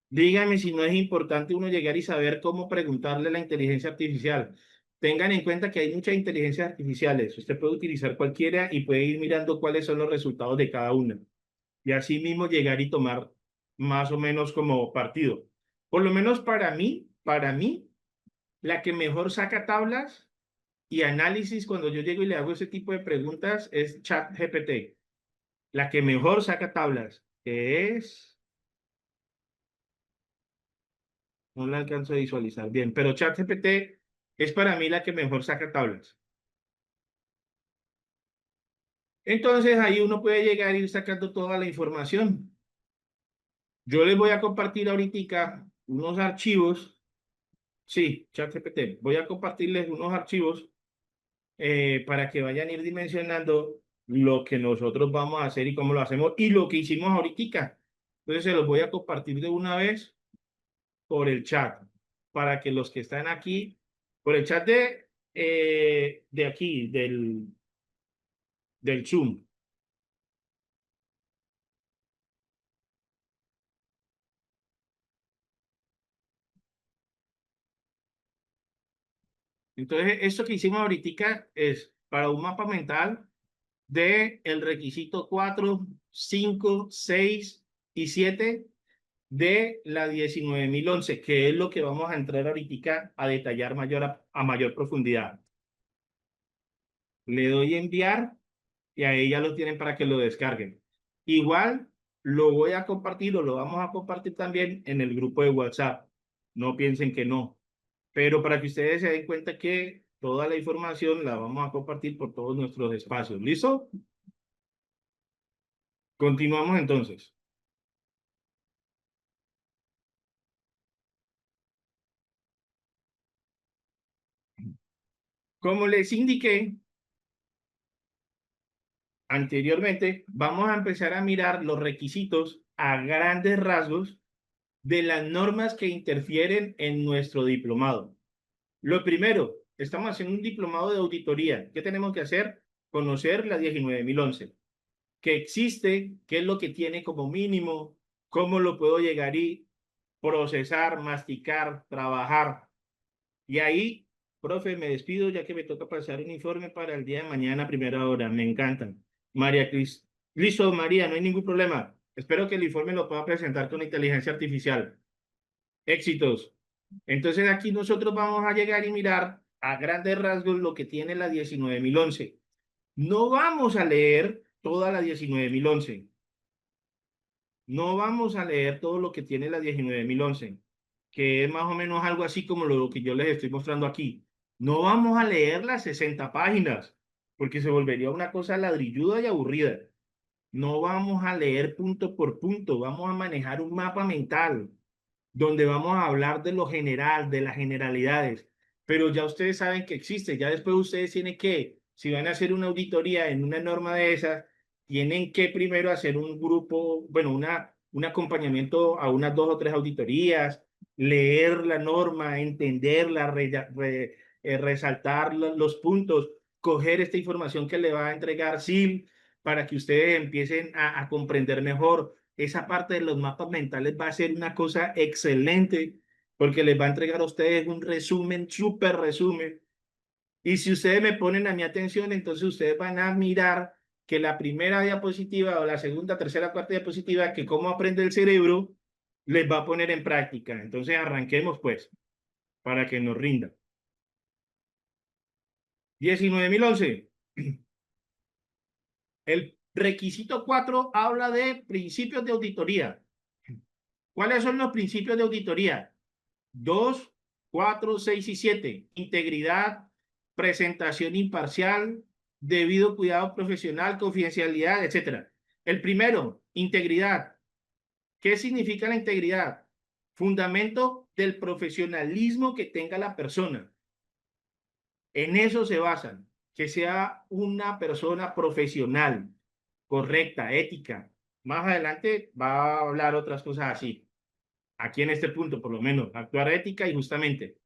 Speaker 1: Dígame si no es importante uno llegar y saber cómo preguntarle a la inteligencia artificial. Tengan en cuenta que hay muchas inteligencias artificiales. Usted puede utilizar cualquiera y puede ir mirando cuáles son los resultados de cada una. Y así mismo llegar y tomar más o menos como partido. Por lo menos para mí, la que mejor saca tablas y análisis cuando yo llego y le hago ese tipo de preguntas es ChatGPT. La que mejor saca tablas es No la alcanzo a visualizar bien, pero ChatGPT es para mí la que mejor saca tablas. Entonces ahí uno puede llegar a ir sacando toda la información. Yo les voy a compartir ahorita unos archivos. Sí, ChatGPT. Voy a compartirles unos archivos para que vayan a ir dimensionando lo que nosotros vamos a hacer y cómo lo hacemos y lo que hicimos ahorita. Entonces se los voy a compartir de una vez por el chat para que los que están aquí, por el chat de aquí, del Zoom. Entonces, esto que hicimos ahorita es para un mapa mental de el requisito 4, 5, 6 y 7 de la 19.011, que es lo que vamos a entrar ahorita a detallar a mayor profundidad. Le doy enviar y ahí ya lo tienen para que lo descarguen. Igual lo voy a compartir o lo vamos a compartir también en el grupo de WhatsApp. No piensen que no, pero para que ustedes se den cuenta que toda la información la vamos a compartir por todos nuestros espacios. ¿Listo? Continuamos entonces. Como les indiqué anteriormente, vamos a empezar a mirar los requisitos a grandes rasgos de las normas que interfieren en nuestro diplomado. Lo primero, estamos haciendo un diplomado de auditoría. ¿Qué tenemos que hacer? Conocer la 19.011. ¿Qué existe? ¿Qué es lo que tiene como mínimo? ¿Cómo lo puedo llegar y procesar, masticar, trabajar? Y ahí, profe, me despido ya que me toca pasar un informe para el día de mañana a primera hora. Me encantan. María Cris. Listo, María, no hay ningún problema. Espero que el informe lo pueda presentar con inteligencia artificial. Éxitos. Entonces aquí nosotros vamos a llegar y mirar a grandes rasgos lo que tiene la 19.011. No vamos a leer toda la 19.011. No vamos a leer todo lo que tiene la 19.011, que es más o menos algo así como lo que yo les estoy mostrando aquí. No vamos a leer las 60 páginas, porque se volvería una cosa ladrilluda y aburrida. No vamos a leer punto por punto, vamos a manejar un mapa mental donde vamos a hablar de lo general, de las generalidades, pero ya ustedes saben que existe, ya después ustedes tienen que, si van a hacer una auditoría en una norma de esas, tienen que primero hacer un grupo, bueno, un acompañamiento a unas 2 o 3 auditorías, leer la norma, entenderla, resaltar los puntos, coger esta información que le va a entregar SIL para que ustedes empiecen a comprender mejor esa parte de los mapas mentales va a ser una cosa excelente porque les va a entregar a ustedes un resumen, súper resumen. Y si ustedes me ponen a mi atención, entonces ustedes van a mirar que la primera diapositiva o la segunda, tercera, cuarta diapositiva, que cómo aprende el cerebro, les va a poner en práctica. Entonces arranquemos pues, para que nos rinda. 19.011. El requisito 4 habla de principios de auditoría. ¿Cuáles son los principios de auditoría? 2, 4, 6 y 7. Integridad, presentación imparcial, debido cuidado profesional, confidencialidad, etc. El primero, integridad. ¿Qué significa la integridad? Fundamento del profesionalismo que tenga la persona. En eso se basan, que sea una persona profesional, correcta, ética. Más adelante va a hablar otras cosas así. Aquí en este punto, por lo menos, actuar ética y justamente.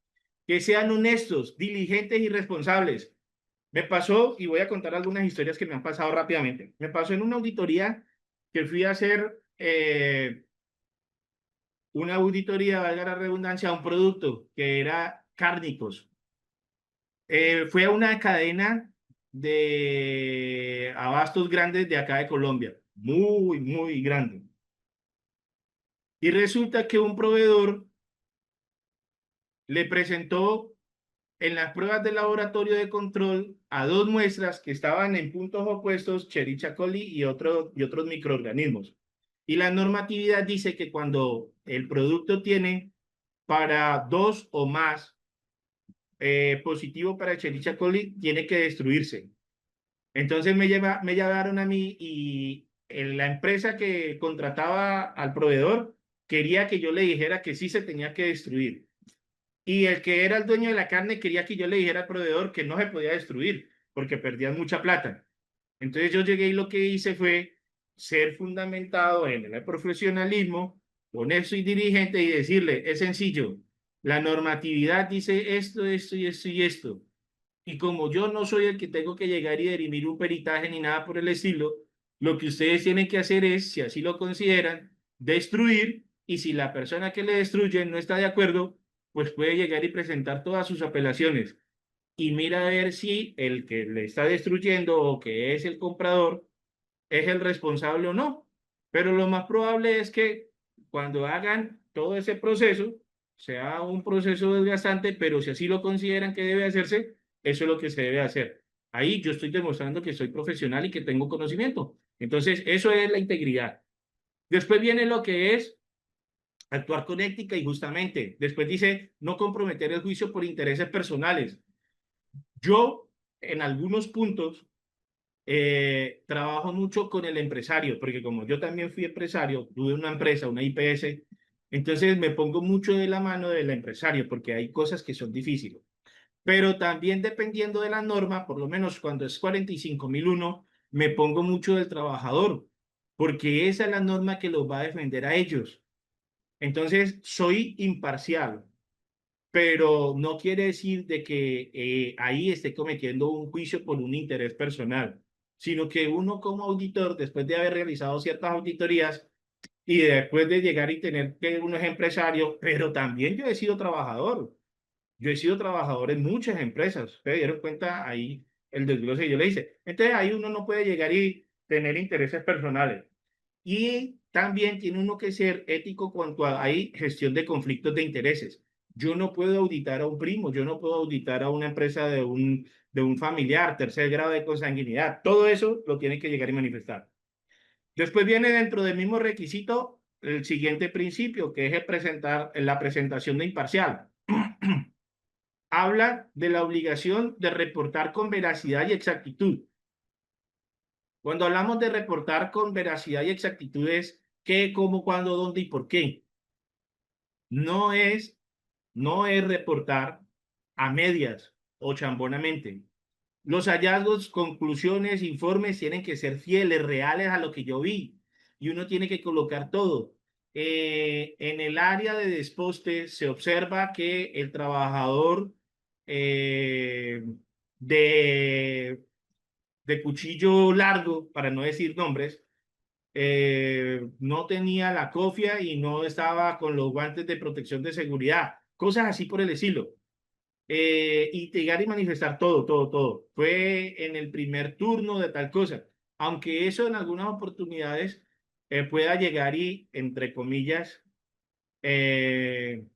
Speaker 1: Que sean honestos, diligentes y responsables. Me pasó, y voy a contar algunas historias que me han pasado rápidamente. Me pasó en una auditoría que fui a hacer una auditoría, valga la redundancia, a un producto que era cárnicos. Fue a una cadena de abastos grandes de acá de Colombia, muy, muy grande. Y resulta que un proveedor le presentó en las pruebas de laboratorio de control a 2 muestras que estaban en puntos opuestos, Escherichia coli y otros microorganismos. Y la normatividad dice que cuando el producto tiene para 2 o más positivo para Escherichia coli tiene que destruirse. Entonces me llevaron a mí y la empresa que contrataba al proveedor quería que yo le dijera que sí se tenía que destruir. Y el que era el dueño de la carne quería que yo le dijera al proveedor que no se podía destruir porque perdían mucha plata. Entonces yo llegué y lo que hice fue ser fundamentado en el profesionalismo, honesto y dirigente y decirle, es sencillo, la normatividad dice esto, esto y esto y esto. Y como yo no soy el que tengo que llegar y dirimir un peritaje ni nada por el estilo, lo que ustedes tienen que hacer es, si así lo consideran, destruir, y si la persona que le destruye no está de acuerdo, pues puede llegar y presentar todas sus apelaciones. Y mira a ver si el que le está destruyendo o que es el comprador es el responsable o no. Pero lo más probable es que cuando hagan todo ese proceso, sea un proceso desgastante, pero si así lo consideran que debe hacerse, eso es lo que se debe hacer. Ahí yo estoy demostrando que soy profesional y que tengo conocimiento. Entonces, eso es la integridad. Después viene lo que es actuar con ética y justamente. Después dice no comprometer el juicio por intereses personales. Yo, en algunos puntos, trabajo mucho con el empresario, porque como yo también fui empresario, tuve una empresa, una IPS, entonces me pongo mucho de la mano del empresario, porque hay cosas que son difíciles. Pero también dependiendo de la norma, por lo menos cuando es 45.001, me pongo mucho del trabajador, porque esa es la norma que los va a defender a ellos. Entonces, soy imparcial, pero no quiere decir de que ahí esté cometiendo un juicio por un interés personal, sino que uno como auditor, después de haber realizado ciertas auditorías y después de llegar y tener que uno es empresario, pero también yo he sido trabajador. Yo he sido trabajador en muchas empresas. ¿Ustedes dieron cuenta ahí el desglose que yo le hice? Entonces ahí uno no puede llegar y tener intereses personales. Y también tiene uno que ser ético cuanto a hay gestión de conflictos de intereses. Yo no puedo auditar a un primo, yo no puedo auditar a una empresa de un familiar, tercer grado de consanguinidad. Todo eso lo tiene que llegar y manifestar. Después viene dentro del mismo requisito el siguiente principio, que es el presentar, la presentación de imparcial. Habla de la obligación de reportar con veracidad y exactitud. Cuando hablamos de reportar con veracidad y exactitud es qué, cómo, cuándo, dónde y por qué. No es, no es reportar a medias o chambonamente. Los hallazgos, conclusiones, informes tienen que ser fieles, reales a lo que yo vi. Y uno tiene que colocar todo. En el área de desposte se observa que el trabajador eh, de, de cuchillo largo, para no decir nombres, no tenía la cofia y no estaba con los guantes de protección de seguridad. Cosas así por el estilo. Y llegar y manifestar todo, todo, todo. Fue en el primer turno de tal cosa. Aunque eso en algunas oportunidades pueda llegar y, entre comillas, eh,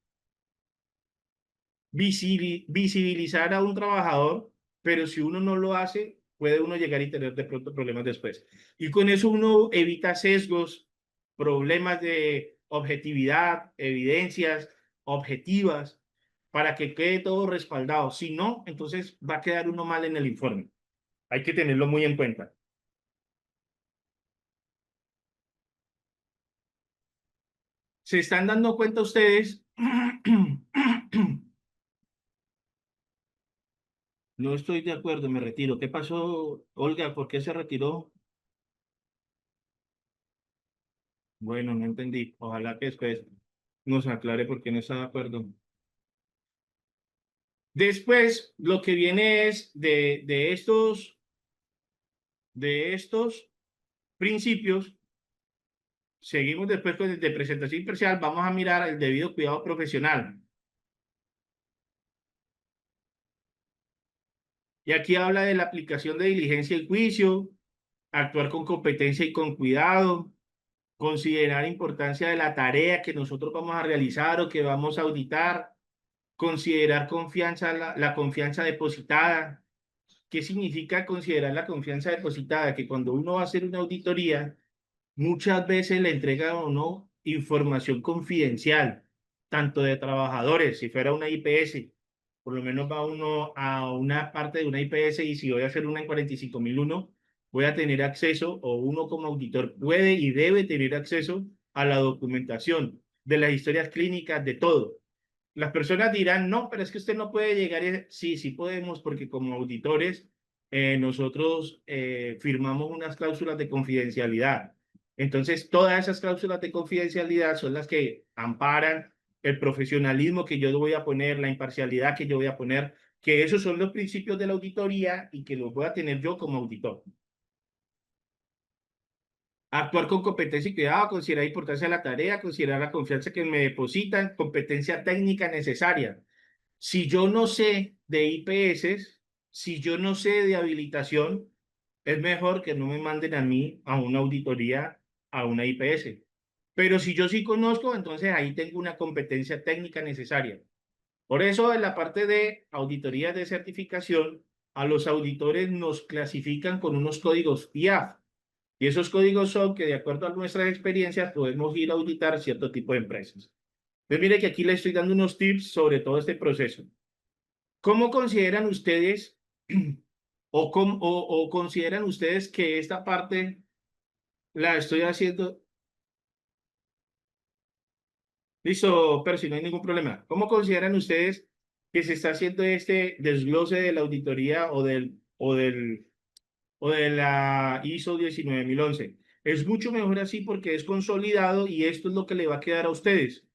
Speaker 1: visibilizar a un trabajador, pero si uno no lo hace, puede uno llegar y tener de pronto problemas después. Y con eso uno evita sesgos, problemas de objetividad, evidencias objetivas, para que quede todo respaldado. Si no, entonces va a quedar uno mal en el informe. Hay que tenerlo muy en cuenta. ¿Se están dando cuenta ustedes? No estoy de acuerdo, me retiro. ¿Qué pasó, Olga? ¿Por qué se retiró? Bueno, no entendí. Ojalá que después nos aclare por qué no está de acuerdo. Después, lo que viene es de estos principios, seguimos después con el de presentación imparcial, vamos a mirar el debido cuidado profesional. Y aquí habla de la aplicación de diligencia y juicio, actuar con competencia y con cuidado, considerar importancia de la tarea que nosotros vamos a realizar o que vamos a auditar, considerar confianza, la confianza depositada. ¿Qué significa considerar la confianza depositada? Que cuando uno va a hacer una auditoría, muchas veces le entrega o no información confidencial, tanto de trabajadores, si fuera una IPS, por lo menos va uno a una parte de una IPS y si voy a hacer una en 45001, voy a tener acceso, o uno como auditor puede y debe tener acceso a la documentación de las historias clínicas, de todo. Las personas dirán, no, pero es que usted no puede llegar. Sí, sí podemos, porque como auditores nosotros firmamos unas cláusulas de confidencialidad. Entonces, todas esas cláusulas de confidencialidad son las que amparan el profesionalismo que yo voy a poner, la imparcialidad que yo voy a poner, que esos son los principios de la auditoría y que los voy a tener yo como auditor. Actuar con competencia y cuidado, considerar importancia de la tarea, considerar la confianza que me depositan, competencia técnica necesaria. Si yo no sé de IPS, si yo no sé de habilitación, es mejor que no me manden a mí a una auditoría, a una IPS. Pero si yo sí conozco, entonces ahí tengo una competencia técnica necesaria. Por eso, en la parte de auditorías de certificación, a los auditores nos clasifican con unos códigos IAF. Y esos códigos son que, de acuerdo a nuestras experiencias, podemos ir a auditar cierto tipo de empresas. Entonces, mire que aquí le estoy dando unos tips sobre todo este proceso. ¿Cómo consideran ustedes o consideran ustedes que esta parte la estoy haciendo? Listo, pero si no hay ningún problema. ¿Cómo consideran ustedes que se está haciendo este desglose de la auditoría o de la ISO 19011? Es mucho mejor así porque es consolidado y esto es lo que le va a quedar a ustedes.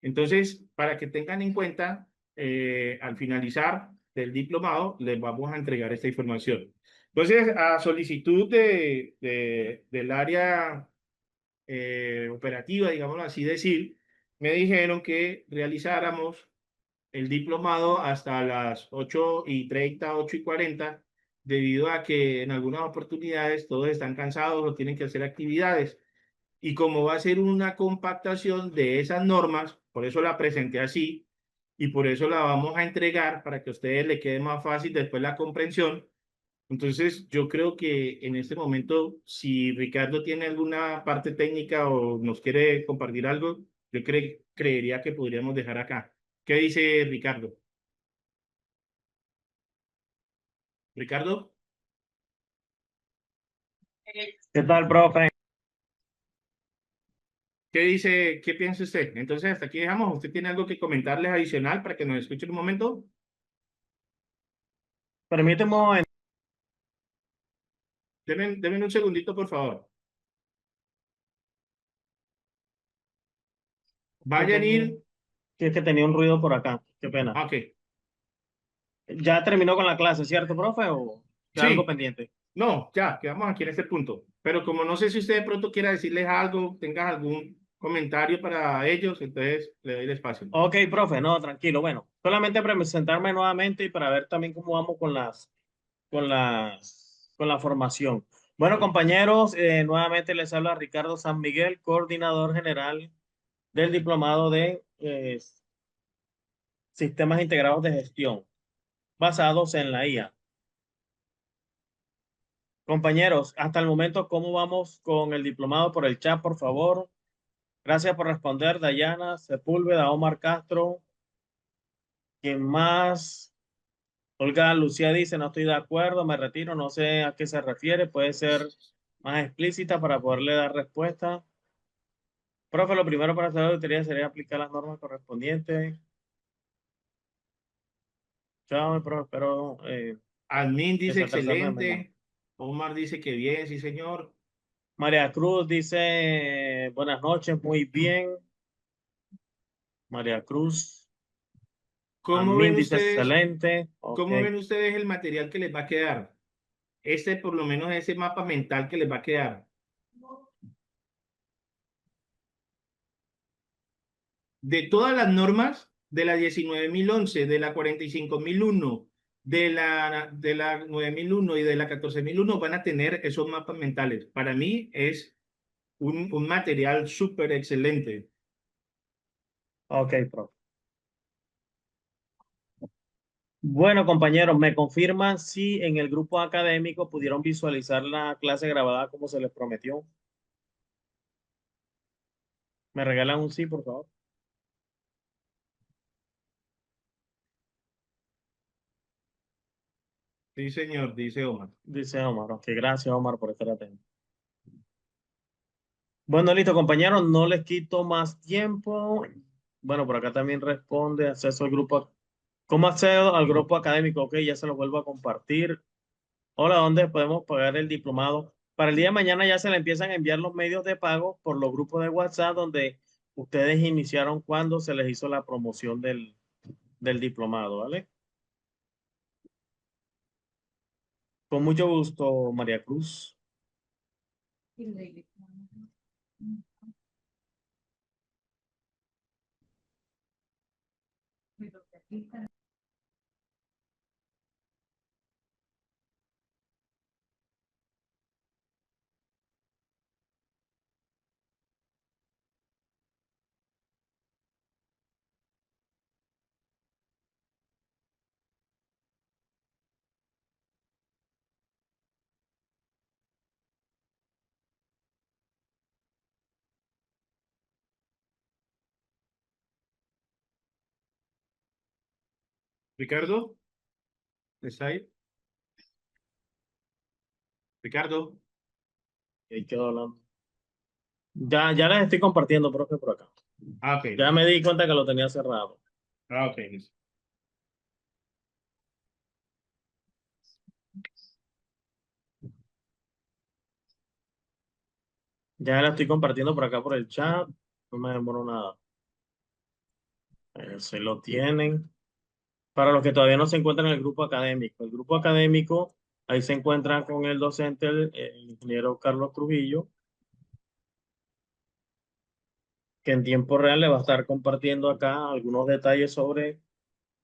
Speaker 1: Entonces, para que tengan en cuenta, al finalizar del diplomado, les vamos a entregar esta información. Entonces, a solicitud del área operativa, digámoslo así decir, me dijeron que realizáramos el diplomado hasta las 8:30, 8:40, debido a que en algunas oportunidades todos están cansados o tienen que hacer actividades. Y como va a ser una compactación de esas normas, por eso la presenté así y por eso la vamos a entregar para que a ustedes les quede más fácil después la comprensión. Entonces, yo creo que en este momento, si Ricardo tiene alguna parte técnica o nos quiere compartir algo, yo creería que podríamos dejar acá. ¿Qué dice Ricardo? Ricardo,
Speaker 2: ¿Qué tal, profe?
Speaker 1: ¿qué dice? ¿Qué piensa usted? Entonces, hasta aquí dejamos. ¿Usted tiene algo que comentarles adicional para que nos escuchen un momento?
Speaker 2: Permíteme un momento.
Speaker 1: Denme un segundito, por favor.
Speaker 2: Que
Speaker 1: Vayan a
Speaker 2: tenía,
Speaker 1: ir.
Speaker 2: que es que tenía un ruido por acá. Qué pena.
Speaker 1: Ah, ok.
Speaker 2: ¿Ya terminó con la clase, cierto, profe? ¿O queda algo
Speaker 1: Sí,
Speaker 2: pendiente?
Speaker 1: no, ya, quedamos aquí en este punto. Pero como no sé si usted de pronto quiera decirles algo, tenga algún comentario para ellos, entonces le doy el espacio.
Speaker 2: Ok, profe, no, tranquilo. Bueno, solamente para presentarme nuevamente y para ver también cómo vamos con la formación. Bueno, compañeros, nuevamente les habla Ricardo San Miguel, coordinador general del Diplomado de Sistemas Integrados de Gestión, basados en la IA. Compañeros, hasta el momento, ¿cómo vamos con el diplomado? Por el chat, por favor. Gracias por responder, Dayana Sepúlveda, Omar Castro. ¿Quién más? Olga Lucía dice, no estoy de acuerdo, me retiro, no sé a qué se refiere, puede ser más explícita para poderle dar respuesta. Profe, lo primero para hacer la auditoría sería aplicar las normas correspondientes. Chao, profe, espero
Speaker 1: Admin dice
Speaker 2: desatrasarme mañana.
Speaker 1: excelente. Omar dice que bien, sí, señor.
Speaker 2: María Cruz dice, buenas noches, muy bien. María Cruz.
Speaker 1: ¿Cómo
Speaker 2: Admin
Speaker 1: ven
Speaker 2: dice,
Speaker 1: ustedes,
Speaker 2: excelente. Ok.
Speaker 1: cómo ven ustedes el material que les va a quedar? Por lo menos ese mapa mental que les va a quedar. De todas las normas, de la 19.011, de la 45.001, de la 9.001 y de la 14.001 van a tener esos mapas mentales. Para mí es un material súper excelente.
Speaker 2: Ok, profe. Bueno, compañeros, ¿me confirman si en el grupo académico pudieron visualizar la clase grabada como se les prometió? ¿Me regalan un sí, por favor?
Speaker 1: Sí, señor, dice Omar.
Speaker 2: Dice Omar. Ok, gracias Omar por estar atento. Bueno, listo, compañeros, no les quito más tiempo. Bueno, por acá también responde acceso al grupo. ¿Cómo accedo al grupo académico? Ok, ya se lo vuelvo a compartir. Hola, ¿dónde podemos pagar el diplomado? Para el día de mañana ya se le empiezan a enviar los medios de pago por los grupos de WhatsApp donde ustedes iniciaron cuando se les hizo la promoción del diplomado, ¿vale? Con mucho gusto, María Cruz.
Speaker 1: Ricardo, ¿está ahí? Ricardo.
Speaker 2: Ahí quedó hablando. Ya les estoy compartiendo, profe, por acá.
Speaker 1: Ah, ok,
Speaker 2: Ya me di cuenta que lo tenía cerrado.
Speaker 1: ah, ok, listo.
Speaker 2: Ya la estoy compartiendo por acá por el chat. No me demoro nada. Se lo tienen. Para los que todavía no se encuentran en el grupo académico, ahí se encuentran con el docente, el ingeniero Carlos Trujillo, que en tiempo real le va a estar compartiendo acá algunos detalles sobre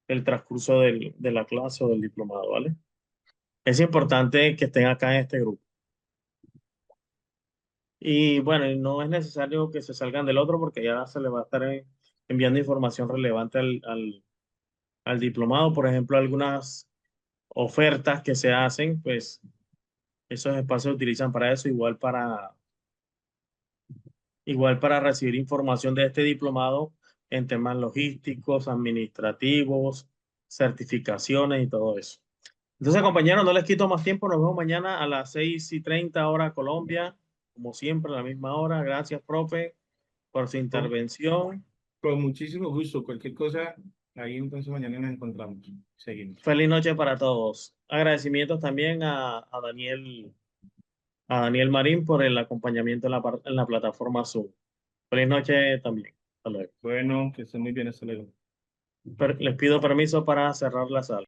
Speaker 2: el transcurso de la clase o del diplomado, ¿vale? Es importante que estén acá en este grupo. Y bueno, y no es necesario que se salgan del otro porque ya se le va a estar enviando información relevante al diplomado. Por ejemplo, algunas ofertas que se hacen, pues esos espacios se utilizan para eso, igual para recibir información de este diplomado en temas logísticos, administrativos, certificaciones y todo eso. Entonces, compañeros, no les quito más tiempo. Nos vemos mañana a las 6:30 hora Colombia, como siempre, a la misma hora. Gracias, profe, por su
Speaker 1: Con,
Speaker 2: intervención.
Speaker 1: con muchísimo gusto. Cualquier cosa, ahí entonces mañana nos encontramos. Seguimos.
Speaker 2: Feliz noche para todos. Agradecimientos también a Daniel Marín por el acompañamiento en la plataforma Zoom. Feliz noche también. Hasta luego.
Speaker 1: Bueno, que estén muy bien, hasta luego.
Speaker 2: Les pido permiso para cerrar la sala.